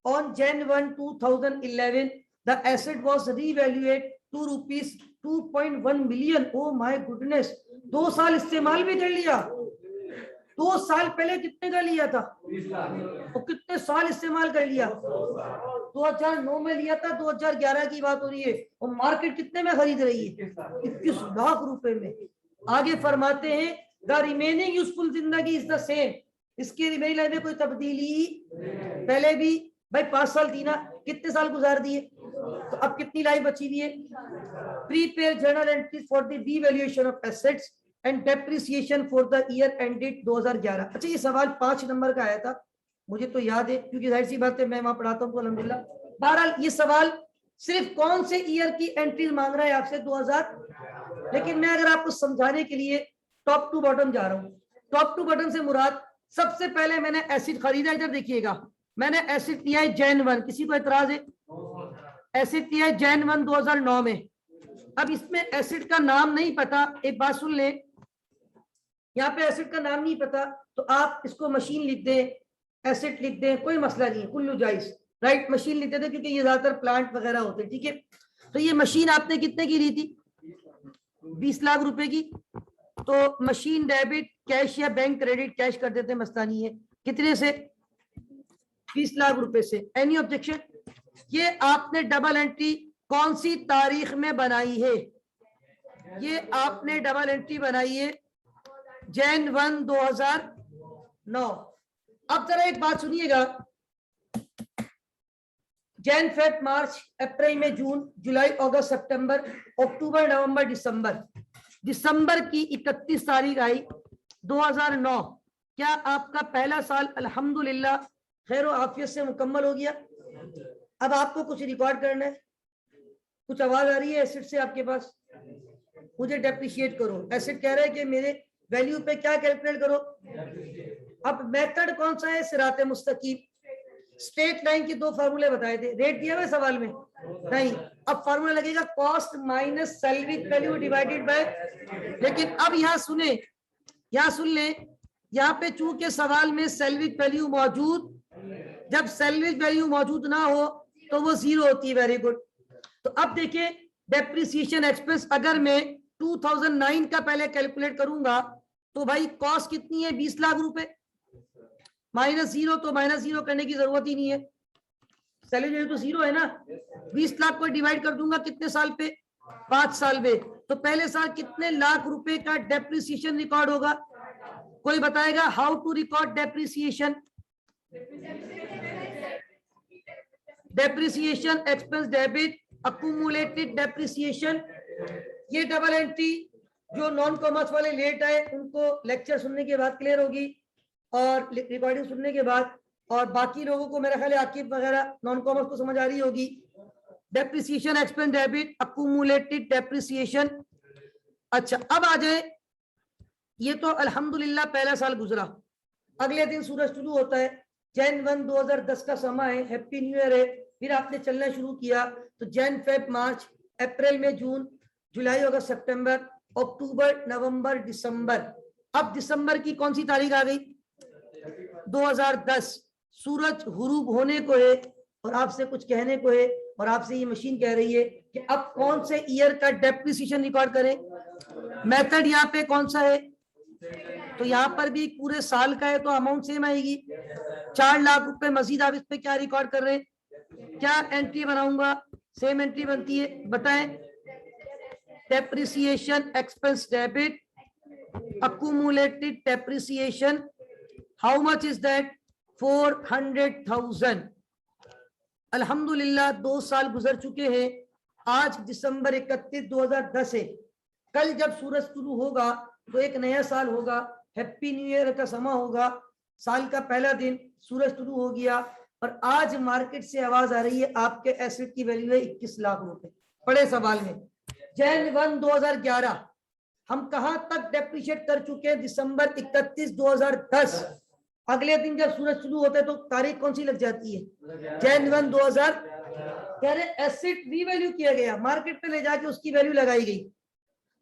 on Jan 1 2011 the asset was revaluate to ₹2.1 million. Oh my goodness, 2 साल इस्तेमाल भी कर लिया। 2 साल पहले कितने का लिया था? तो कितने साल इस्तेमाल कर लिया? 2009 में लिया था, 2011 की बात हो रही है, और मार्केट कितने में खरीद रही है? 21 लाख रुपए में। आगे फरमाते हैं द रिमेनिंग यूजफुल जिंदगी इज द सेम, इसकी रिमेनिंग लाइफ में कोई तब्दीली पहले भी भाई 5 साल थी ना, कितने साल गुजार दिए, तो अब कितनी लाइफ बची हुई है? Prepare journal entries for the revaluation of assets and depreciation for the year ended 2011। अच्छा, ये सवाल 5 नंबर का आया था, मुझे तो याद है क्योंकि जाहिर सी बात है मैं वहां पढ़ाता हूँ अल्हम्दुलिल्लाह। बहरहाल ये सवाल सिर्फ कौन से ईयर की एंट्रीज मांग रहा है आपसे? 2000। लेकिन मैं अगर आपको समझाने के लिए टॉप टू बॉटम जा रहा हूँ। टॉप टू बॉटम से मुराद, सबसे पहले मैंने एसिड खरीदा, इधर देखिएगा, मैंने एसिड लिया है Jan 1, किसी को एतराज है? एसिड लिया है Jan 1 2009 में। अब इसमें एसिड का नाम नहीं पता, एक बात सुन ले, यहाँ पे एसिड का नाम नहीं पता तो आप इसको मशीन लिख दें, एसिड लिख दें, कोई मसला नहीं है, कुल्लू जायज, राइट। मशीन लिख देते क्योंकि ये ज्यादातर प्लांट वगैरह होते हैं, ठीक है। तो ये मशीन आपने कितने की ली थी? 20 लाख रुपए की। तो मशीन डेबिट कैश या बैंक क्रेडिट, कैश कर देते, मसला नहीं है। कितने से? 20 लाख रुपए से। Any objection? ये आपने डबल एंट्री कौन सी तारीख में बनाई है? ये आपने डबल एंट्री बनाई है Jan 1 2009। अब जरा एक बात सुनिएगा, Jan, Feb, मार्च, अप्रैल में जून, जुलाई, अगस्त, सितंबर, अक्टूबर, नवंबर, दिसंबर। दिसंबर की 31 तारीख आई 2009। क्या आपका पहला साल अल्हम्दुलिल्लाह खैर व आफियत से मुकम्मल हो गया? अब आपको कुछ रिकॉर्ड करना है। कुछ आवाज आ रही है एसिड से आपके पास? मुझे डेप्रिशिएट करो। एसिड कह रहा है कि मेरे वैल्यू पे क्या कैलकुलेट करो। अब मेथड कौन सा है? सिराते मुस्तकीम। स्ट्रेट लाइन के 2 फार्मूले बताए थे, रेट दिया हुआ सवाल में नहीं। अब फार्मूला लगेगा cost minus salary value divided by. लेकिन अब यहाँ सुने, यहाँ सुन ले, यहाँ पे चूंकि सवाल में सैलरी वैल्यू मौजूद, जब सैलरी वैल्यू मौजूद ना हो तो वो 0 होती है। Very good. तो अब देखिए डेप्रिसिएशन एक्सपेंस अगर मैं 2009 का पहले कैलकुलेट करूंगा तो भाई कॉस्ट कितनी है? 20 लाख रुपए, माइनस 0, तो माइनस 0 करने की जरूरत ही नहीं है, सैलरी वैल्यू तो 0 है ना। 20 लाख को डिवाइड कर दूंगा कितने साल पे? 5 साल पे। तो पहले साल कितने लाख रुपए का डेप्रिसिएशन रिकॉर्ड होगा? कोई बताएगा how to record depreciation? Depreciation expense debit accumulated depreciation. ये डबल एंट्री जो नॉन कॉमर्स वाले लेट आए उनको लेक्चर सुनने के बाद क्लियर होगी और रिकॉर्डिंग सुनने के बाद, और बाकी लोगों को मेरा ख्याल है आकिब वगैरह नॉन कॉमर्स को समझ आ रही होगी। Depreciation expense debit accumulated depreciation. अच्छा, अब आ जाए, ये तो अल्हम्दुलिल्लाह पहला साल गुजरा, अगले दिन सूरज शुरू होता है, Jan 1 2010 का समय है, हैप्पी न्यू ईयर है। फिर आपने चलना शुरू किया तो Jan, Feb, मार्च, अप्रैल में जून, जुलाई, अगस्त, सितंबर, अक्टूबर, नवंबर, दिसंबर। अब दिसंबर की कौन सी तारीख आ गई? 2010। सूरज गुरूब होने को है और आपसे कुछ कहने को है, और आपसे ये मशीन कह रही है कि अब कौन से ईयर का डेप्रिसिएशन रिकॉर्ड करें। मेथड यहाँ पे कौन सा है? तो यहाँ पर भी पूरे साल का है तो अमाउंट सेम आएगी, 4 लाख रुपए मजीद। आप इस पे क्या रिकॉर्ड कर रहे हैं? क्या एंट्री बनाऊंगा? सेम एंट्री बनती है, बताएं। Depreciation expense debit accumulated depreciation, how much is that? 400,000। अल्हम्दुलिल्लाह 2 साल गुजर चुके हैं। आज दिसंबर 31 2010 है। कल जब सूरज शुरू होगा तो एक नया साल होगा, हैप्पी न्यू ईयर का समय होगा, साल का पहला दिन, सूरज शुरू हो गया और आज मार्केट से आवाज आ रही है आपके एसेट की वैल्यू है 21 लाख रुपए। बड़े सवाल में जैन 1 2011 हम कहां तक डेप्रिशिएट कर चुके हैं? दिसंबर 31 2010। अगले दिन जब सूरज शुरू होता है तो तारीख कौन सी लग जाती है? जैन 1 2000। कह रहे एसेट रीवैल्यू किया गया, मार्केट पे ले जाके उसकी वैल्यू लगाई गई।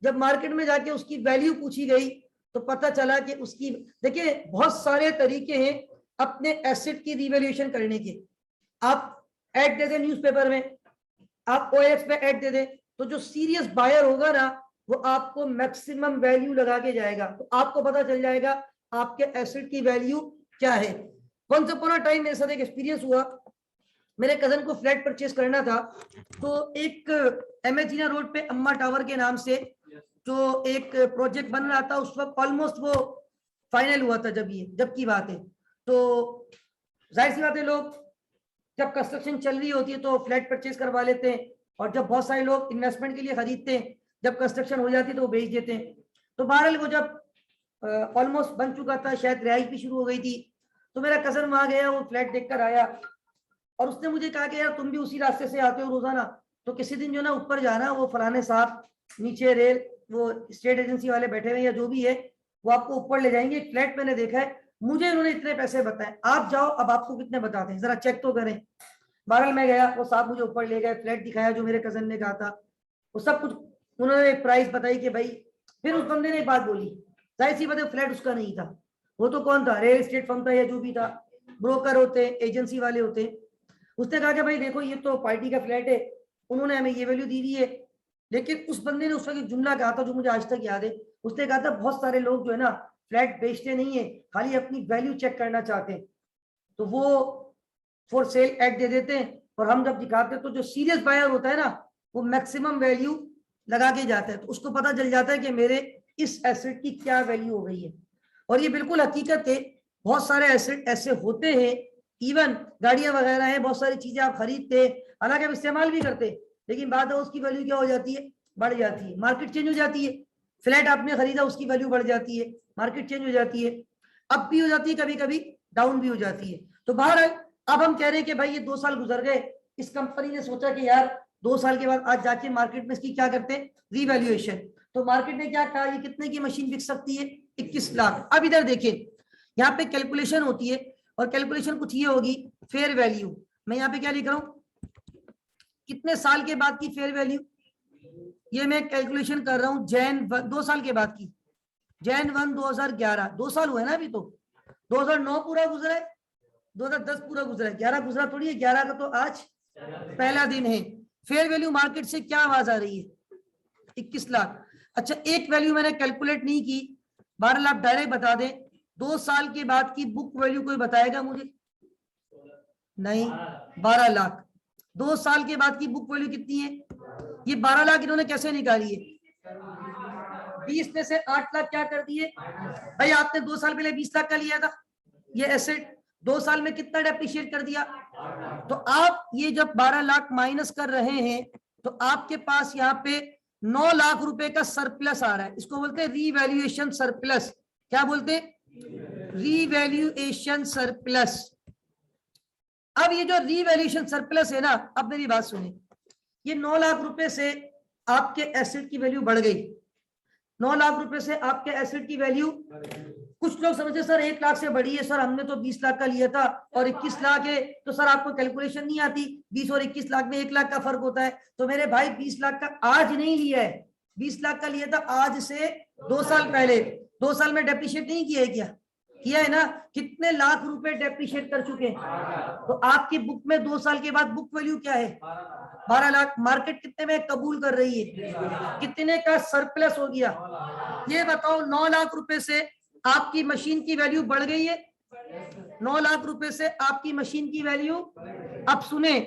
जब मार्केट में जाके उसकी वैल्यू पूछी गई तो पता चला कि उसकी, देखिए बहुत सारे तरीके हैं अपने एसेट की रिवैल्यूएशन करने के। आप ऐड दे दें न्यूज़पेपर में, आप OLX पे ऐड दे दें, तो जो सीरियस बायर होगा ना वो आपको मैक्सिमम वैल्यू लगा के जाएगा, तो आपको पता चल जाएगा आपके एसेट की वैल्यू क्या है। वंस अपॉन अ टाइम मेरे साथ एक एक्सपीरियंस हुआ, मेरे कजन को फ्लैट परचेज करना था, तो एक MS जीना रोड पे अम्मा टावर के नाम से जो एक प्रोजेक्ट बन रहा था, उस वक्त ऑलमोस्ट वो फाइनल हुआ था जब की बात है। तो जाहिर सी बात है, लोग जब कंस्ट्रक्शन चल रही होती है तो फ्लैट परचेज करवा लेते हैं, और जब बहुत सारे लोग इन्वेस्टमेंट के लिए खरीदते हैं, जब कंस्ट्रक्शन हो जाती है तो वो बेच देते हैं। तो बहरहाल वो जब ऑलमोस्ट बन चुका था, शायद रिहाइश भी शुरू हो गई थी, तो मेरा कजन वहां गया, वो फ्लैट देखकर आया और उसने मुझे कहा कि यार तुम भी उसी रास्ते से आते हो रोजाना, तो किसी दिन जो ना ऊपर जाना, वो फलाने साहब नीचे रेल वो स्टेट एजेंसी वाले बैठे हुए या जो भी है, वो आपको ऊपर ले जाएंगे। एक फ्लैट मैंने देखा है, मुझे इन्होंने इतने पैसे बताए, आप जाओ अब आपको कितने बताते हैं, जरा चेक तो करें। बहरहाल मैं गया, वो साहब मुझे ऊपर ले गए, फ्लैट दिखाया जो मेरे कजन ने कहा था, वो सब कुछ उन्होंने एक प्राइस बताई कि भाई। फिर उस बंदे ने एक बात बोली, जाहिर सी बात है फ्लैट उसका नहीं था, वो तो कौन था, रियल एस्टेट फर्म था या जो भी था, ब्रोकर होते, एजेंसी वाले होते। उसने कहा कि भाई देखो ये तो पार्टी का फ्लैट है, उन्होंने हमें ये वैल्यू दी हुई है। लेकिन उस बंदे ने उस वक्त एक जुमला कहा था जो मुझे आज तक याद है, उसने कहा था बहुत सारे लोग जो है ना फ्लैट बेचते नहीं है, खाली अपनी वैल्यू चेक करना चाहते हैं, तो वो फॉर सेल ऐड दे देते हैं, और हम जब दिखाते हैं तो जो सीरियस बायर होता है ना वो मैक्सिमम वैल्यू लगा के जाता है, तो उसको पता चल जाता है कि मेरे इस एसेट की क्या वैल्यू हो गई है। और ये बिल्कुल हकीकत है, बहुत सारे एसेट ऐसे होते हैं, इवन गाड़ियां वगैरह हैं, बहुत सारी चीजें आप खरीदते हैं, हालांकि आप इस्तेमाल भी करते हैं, लेकिन बाद में उसकी वैल्यू क्या हो जाती है, बढ़ जाती है, मार्केट चेंज हो जाती है। फ्लैट आपने खरीदा, उसकी वैल्यू बढ़ जाती है, मार्केट चेंज हो जाती है, अप भी हो जाती है, कभी कभी डाउन भी हो जाती है। तो बहरहाल अब हम कह रहे हैं कि भाई ये 2 साल गुजर गए, इस कंपनी ने सोचा कि यार 2 साल के बाद आज जाके मार्केट में इसकी क्या करते हैं, रीवैल्यूएशन। तो मार्केट ने क्या कहा, ये कितने की मशीन बिक सकती है, 21 लाख। अब इधर देखिए, यहाँ पे कैलकुलेशन होती है, और कैलकुलेशन कुछ ये होगी, फेयर वैल्यू। मैं यहाँ पे क्या लिख रहा हूँ, कितने साल के बाद की फेयर वैल्यू, ये मैं कैलकुलेशन कर रहा हूँ जैन 2 साल के बाद की, जैन 1 2011, 2 साल हुए ना अभी, तो 2009 पूरा गुजरा है, 2010 पूरा गुजरा है, 11 गुजरा थोड़ी है, 11 का तो आज पहला दिन है। फेयर वैल्यू मार्केट से क्या आवाज आ रही है, 21 लाख। अच्छा एक वैल्यू मैंने कैलकुलेट नहीं की, 12 लाख डायरेक्ट बता दें। 2 साल के बाद की बुक वैल्यू कोई बताएगा मुझे, नहीं, 12 लाख। 2 साल के बाद की बुक वैल्यू कितनी है, ये 12 लाख इन्होंने कैसे निकाली है, 20 में से 8 लाख क्या कर दिए भाई, आपने 2 साल पहले 20 लाख का लिया था, ये एसेट 2 साल में कितना डेप्रिशिएट कर दिया। तो आप ये जब 12 लाख माइनस कर रहे हैं तो आपके पास यहाँ पे 9 लाख रुपए का सरप्लस आ रहा है, इसको बोलते हैं रीवैल्यूएशन सरप्लस। क्या बोलते हैं, रीवैल्यूएशन सरप्लस। अब ये जो रीवैल्यूएशन सरप्लस है ना, अब मेरी बात सुनिए, ये 9 लाख रुपए से आपके एसेट की वैल्यू बढ़ गई, 9 लाख रुपए से आपके एसेट की वैल्यू, कुछ लोग समझे सर 1 लाख से बढ़ी है, सर हमने तो 20 लाख का लिया था और 21 लाख है, तो सर आपको कैलकुलेशन नहीं आती, 20 और 21 लाख में 1 लाख का फर्क होता है। तो मेरे भाई 20 लाख का आज नहीं लिया है, 20 लाख का लिया था आज से 2 साल पहले, 2 साल में डेप्रिशिएट नहीं किया है, क्या किया है ना, कितने लाख रुपए डेप्रिशिएट कर चुके हैं। तो आपकी बुक में 2 साल के बाद बुक वैल्यू क्या है, 12 लाख। मार्केट कितने में कबूल कर रही है, कितने का सरप्लस हो गया, ये बताओ। 9 लाख रुपए से आपकी मशीन की वैल्यू बढ़ गई है, 9 लाख रुपए से आपकी मशीन की वैल्यू। अब सुने,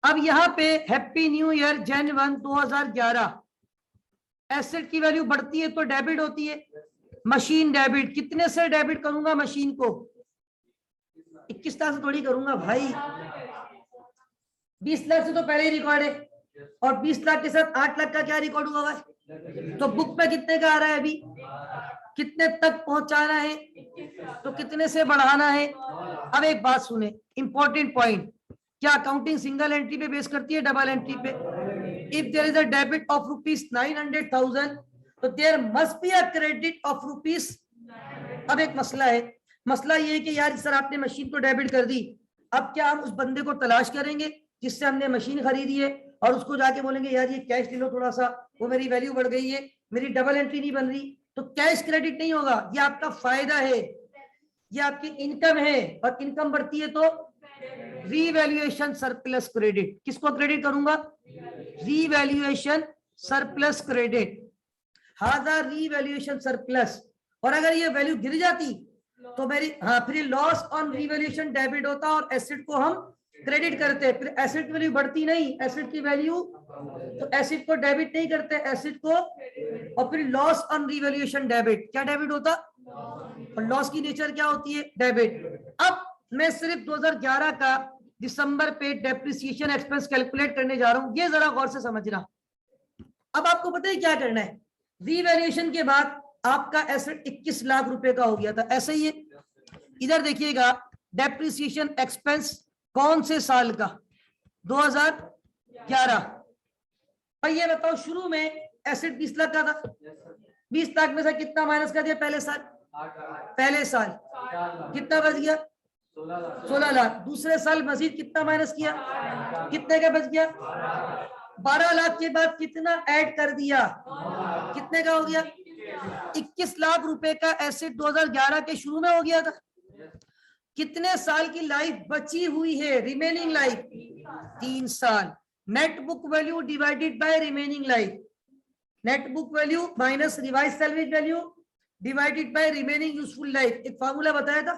अब यहां पे happy new year Jain 1 2011, asset की वैल्यू बढ़ती है तो डेबिट होती है, मशीन डेबिट, कितने से डेबिट करूंगा मशीन को, 21 लाख से थोड़ी करूंगा भाई, 20 लाख से तो पहले ही रिकॉर्ड है, और 20 लाख के साथ 8 लाख का क्या रिकॉर्ड हुआ है, तो बुक पे कितने का आ रहा है अभी, कितने तक पहुंचाना है, तो कितने से बढ़ाना है। अब एक बात सुने, इंपॉर्टेंट पॉइंट, क्या अकाउंटिंग सिंगल एंट्री पे बेस करती है डबल एंट्री पे? If there is a debit of rupees 900,000 तो there must be a credit of rupees. अब एक मसला है, मसला ये है कि यार सर आपने मशीन तो डेबिट कर दी, अब क्या हम उस बंदे को तलाश करेंगे जिससे हमने मशीन खरीदी है और उसको जाके बोलेंगे यार ये कैश ले लो थोड़ा सा, वो मेरी वैल्यू बढ़ गई है, मेरी डबल एंट्री नहीं बन रही, तो कैश क्रेडिट नहीं होगा। ये आपका फायदा है, ये आपकी इनकम है, और इनकम बढ़ती है तो रीवैल्यूएशन सरप्लस क्रेडिट। किसको क्रेडिट करूंगा? रीवैल्यूएशन सरप्लस क्रेडिट, हाजा रीवैल्यूएशन सरप्लस। और अगर ये वैल्यू गिर जाती तो मेरी फिर लॉस ऑन रीवैल्यूएशन डेबिट होता और एसेट को हम क्रेडिट करते, फिर एसेट की वैल्यू बढ़ती नहीं, एसेट की वैल्यू, तो एसेट को डेबिट नहीं करते, एसेट को, और फिर लॉस ऑन रीवैल्यूएशन डेबिट, क्या डेबिट होता, और लॉस की नेचर क्या होती है, डेबिट। अब मैं सिर्फ 2011 का दिसंबर पे डेप्रिसिएशन एक्सपेंस कैलकुलेट करने जा रहा हूं, ये जरा गौर से समझना। अब आपको पता है क्या करना है, रीवैल्यूएशन के बाद आपका एसेट 21 लाख रुपए का हो गया था, ऐसे ही है। इधर देखिएगा डेप्रिसिएशन एक्सपेंस कौन से साल का, 2011। भाई ये बताओ शुरू में एसेट 20 लाख का था, 20 लाख में से कितना माइनस कर दिया पहले साल, पहले साल कितना बच गया, 16 लाख। दूसरे साल मजीद कितना माइनस किया, कितने का बच गया, 12 लाख के बाद कितना ऐड कर दिया, कितने का हो गया, 21 लाख रुपए का एसेट 2011 के शुरू में हो गया था। कितने साल की लाइफ बची हुई है, रिमेनिंग लाइफ 3 साल। Net book value divided by remaining life, net book value minus revise salvage value divided by remaining useful life, एक फार्मूला बताया था।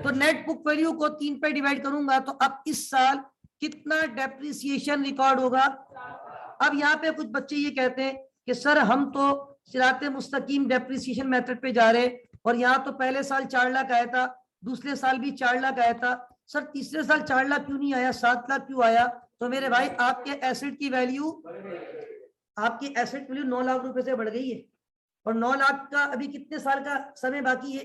तो नेट बुक वैल्यू को 3 पे डिवाइड करूंगा तो अब इस साल कितना डेप्रिसिएशन रिकॉर्ड होगा। अब यहाँ पे कुछ बच्चे ये कहते हैं कि सर हम तो सिराते मुस्तकीम डेप्रिसिएशन मेथड पे जा रहे, और यहाँ तो पहले साल 4 लाख आया था, दूसरे साल भी 4 लाख आया था, सर तीसरे साल 4 लाख क्यों नहीं आया, 7 लाख क्यों आया? तो मेरे भाई आपके एसेट की वैल्यू, आपकी एसेट वैल्यू 9 लाख रुपए से बढ़ गई है, और 9 लाख का अभी कितने साल का समय बाकी है,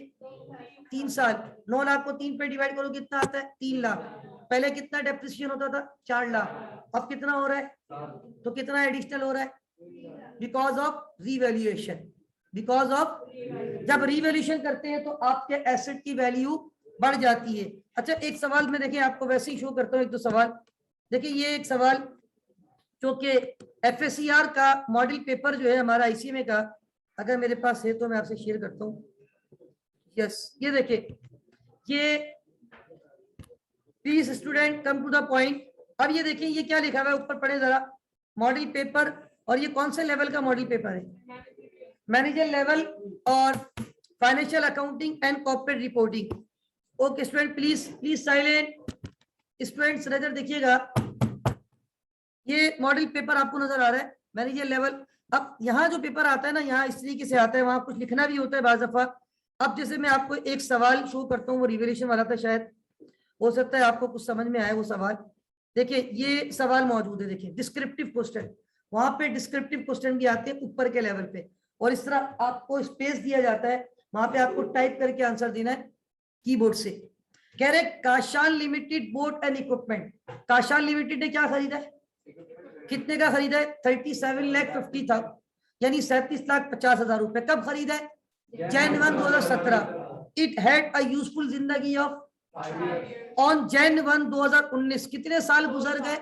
3 साल। 9 लाख को 3 पे डिवाइड करो कितना आता है, 3 लाख। पहले कितना डेप्रिसिएशन होता था, 4 लाख, अब कितना हो रहा है, तो कितना एडिशनल हो रहा है, because of revaluation, because of, जब रीवैल्यूएशन करते हैं तो आपके एसेट की वैल्यू बढ़ जाती है। अच्छा एक सवाल मैं देखिए आपको वैसे ही शो करता हूँ, एक दो सवाल देखिए। ये एक सवाल जो कि एफएससीआर का मॉडल पेपर जो है हमारा आईसीएमए का, अगर मेरे पास है तो मैं आपसे शेयर करता हूँ। यस ये देखिए, ये please student come to the point. अब ये देखिए ये क्या लिखा हुआ है, ऊपर पढ़े जरा, मॉडल पेपर, और ये कौन से लेवल का मॉडल पेपर है, मैनेजर लेवल और financial accounting and corporate reporting. Okay student please silent, students नजर देखिएगा, ये मॉडल पेपर आपको नजर आ रहा है, मैनेजर लेवल। अब यहाँ जो पेपर आता है ना, यहाँ इस तरीके से आता है, वहां कुछ लिखना भी होता है बाज़ दफा। अब जैसे मैं आपको एक सवाल शो करता हूँ, वो रिवैल्यूएशन वाला था, शायद हो सकता है आपको कुछ समझ में आए वो सवाल। देखिए ये सवाल मौजूद है, देखिए डिस्क्रिप्टिव क्वेश्चन, वहां पे डिस्क्रिप्टिव क्वेश्चन भी आते हैं ऊपर के लेवल पे, और इस तरह आपको स्पेस दिया जाता है, वहां पे आपको टाइप करके आंसर देना है कीबोर्ड से। कह रहे Kashan limited boat and equipment, Kashan limited ने क्या खरीदा है, कितने का खरीदा है, 37,50,000, यानी 37,50,000 रुपए। कब खरीदा है, Jan 1 2017। It had a useful जिंदगी ऑफ ऑन Jan 1 2019। कितने साल गुजर गए,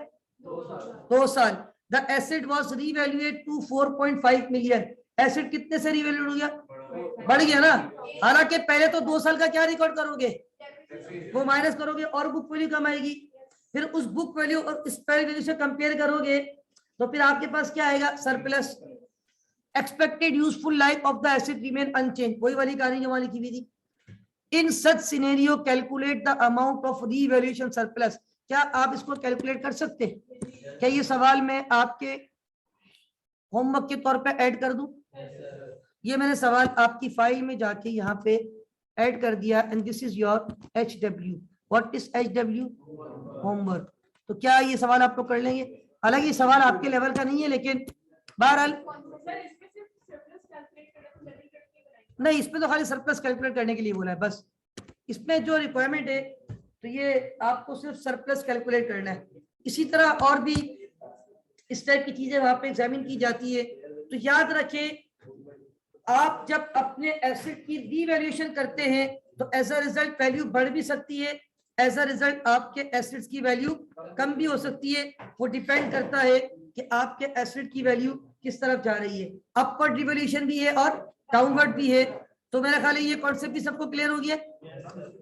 2 साल। The asset was revaluate to 4.5 million. Asset कितने से रीवैल्यूएट हो गया, बढ़ गया ना। हालांकि पहले तो 2 साल का क्या रिकॉर्ड करोगे, वो माइनस करोगे और बुक वैल्यू कम आएगी, फिर उस बुक वैल्यू और इस वैल्यू से कंपेयर करोगे तो फिर आपके पास क्या आएगा, surplus. Expected useful life of the asset remain unchanged, वही वाली कहानी जो वहां लिखी हुई थी। In such scenario calculate the amount of revaluation surplus. क्या आप इसको कैलकुलेट कर सकते हैं? क्या ये सवाल मैं आपके होमवर्क के तौर पे ऐड कर दूं? ये मैंने सवाल आपकी फाइल में जाके यहाँ पे ऐड कर दिया, and this is your HW। What is HW? Homework. तो क्या ये सवाल आप लोग कर लेंगे? हालांकि ये सवाल आपके लेवल का नहीं है, लेकिन बहरहाल नहीं, इसमें तो खाली सरप्लस कैलकुलेट करने के लिए बोला है बस। इसमें जो रिक्वायरमेंट है तो ये आपको सिर्फ सरप्लस कैलकुलेट करना है। इसी तरह और भी इस टाइप की चीजें वहां पे एग्जामिन की जाती है। तो याद रखें, आप जब अपने एसेट की रीवैल्यूएशन करते हैं तो एज अ रिजल्ट वैल्यू बढ़ भी सकती है, एज अ रिजल्ट आपके एसेट्स की वैल्यू कम भी हो सकती है। वो डिपेंड करता है कि आपके एसेट की वैल्यू किस तरफ जा रही है। अपवर्ड रिवैल्यूएशन भी है और डाउनवर्ड भी है। तो मेरा ख्याल है ये कॉन्सेप्ट भी सबको क्लियर हो गया।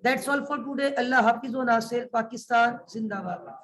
That's all for today. अल्लाह हाफिज व नासिर। पाकिस्तान जिंदाबाद।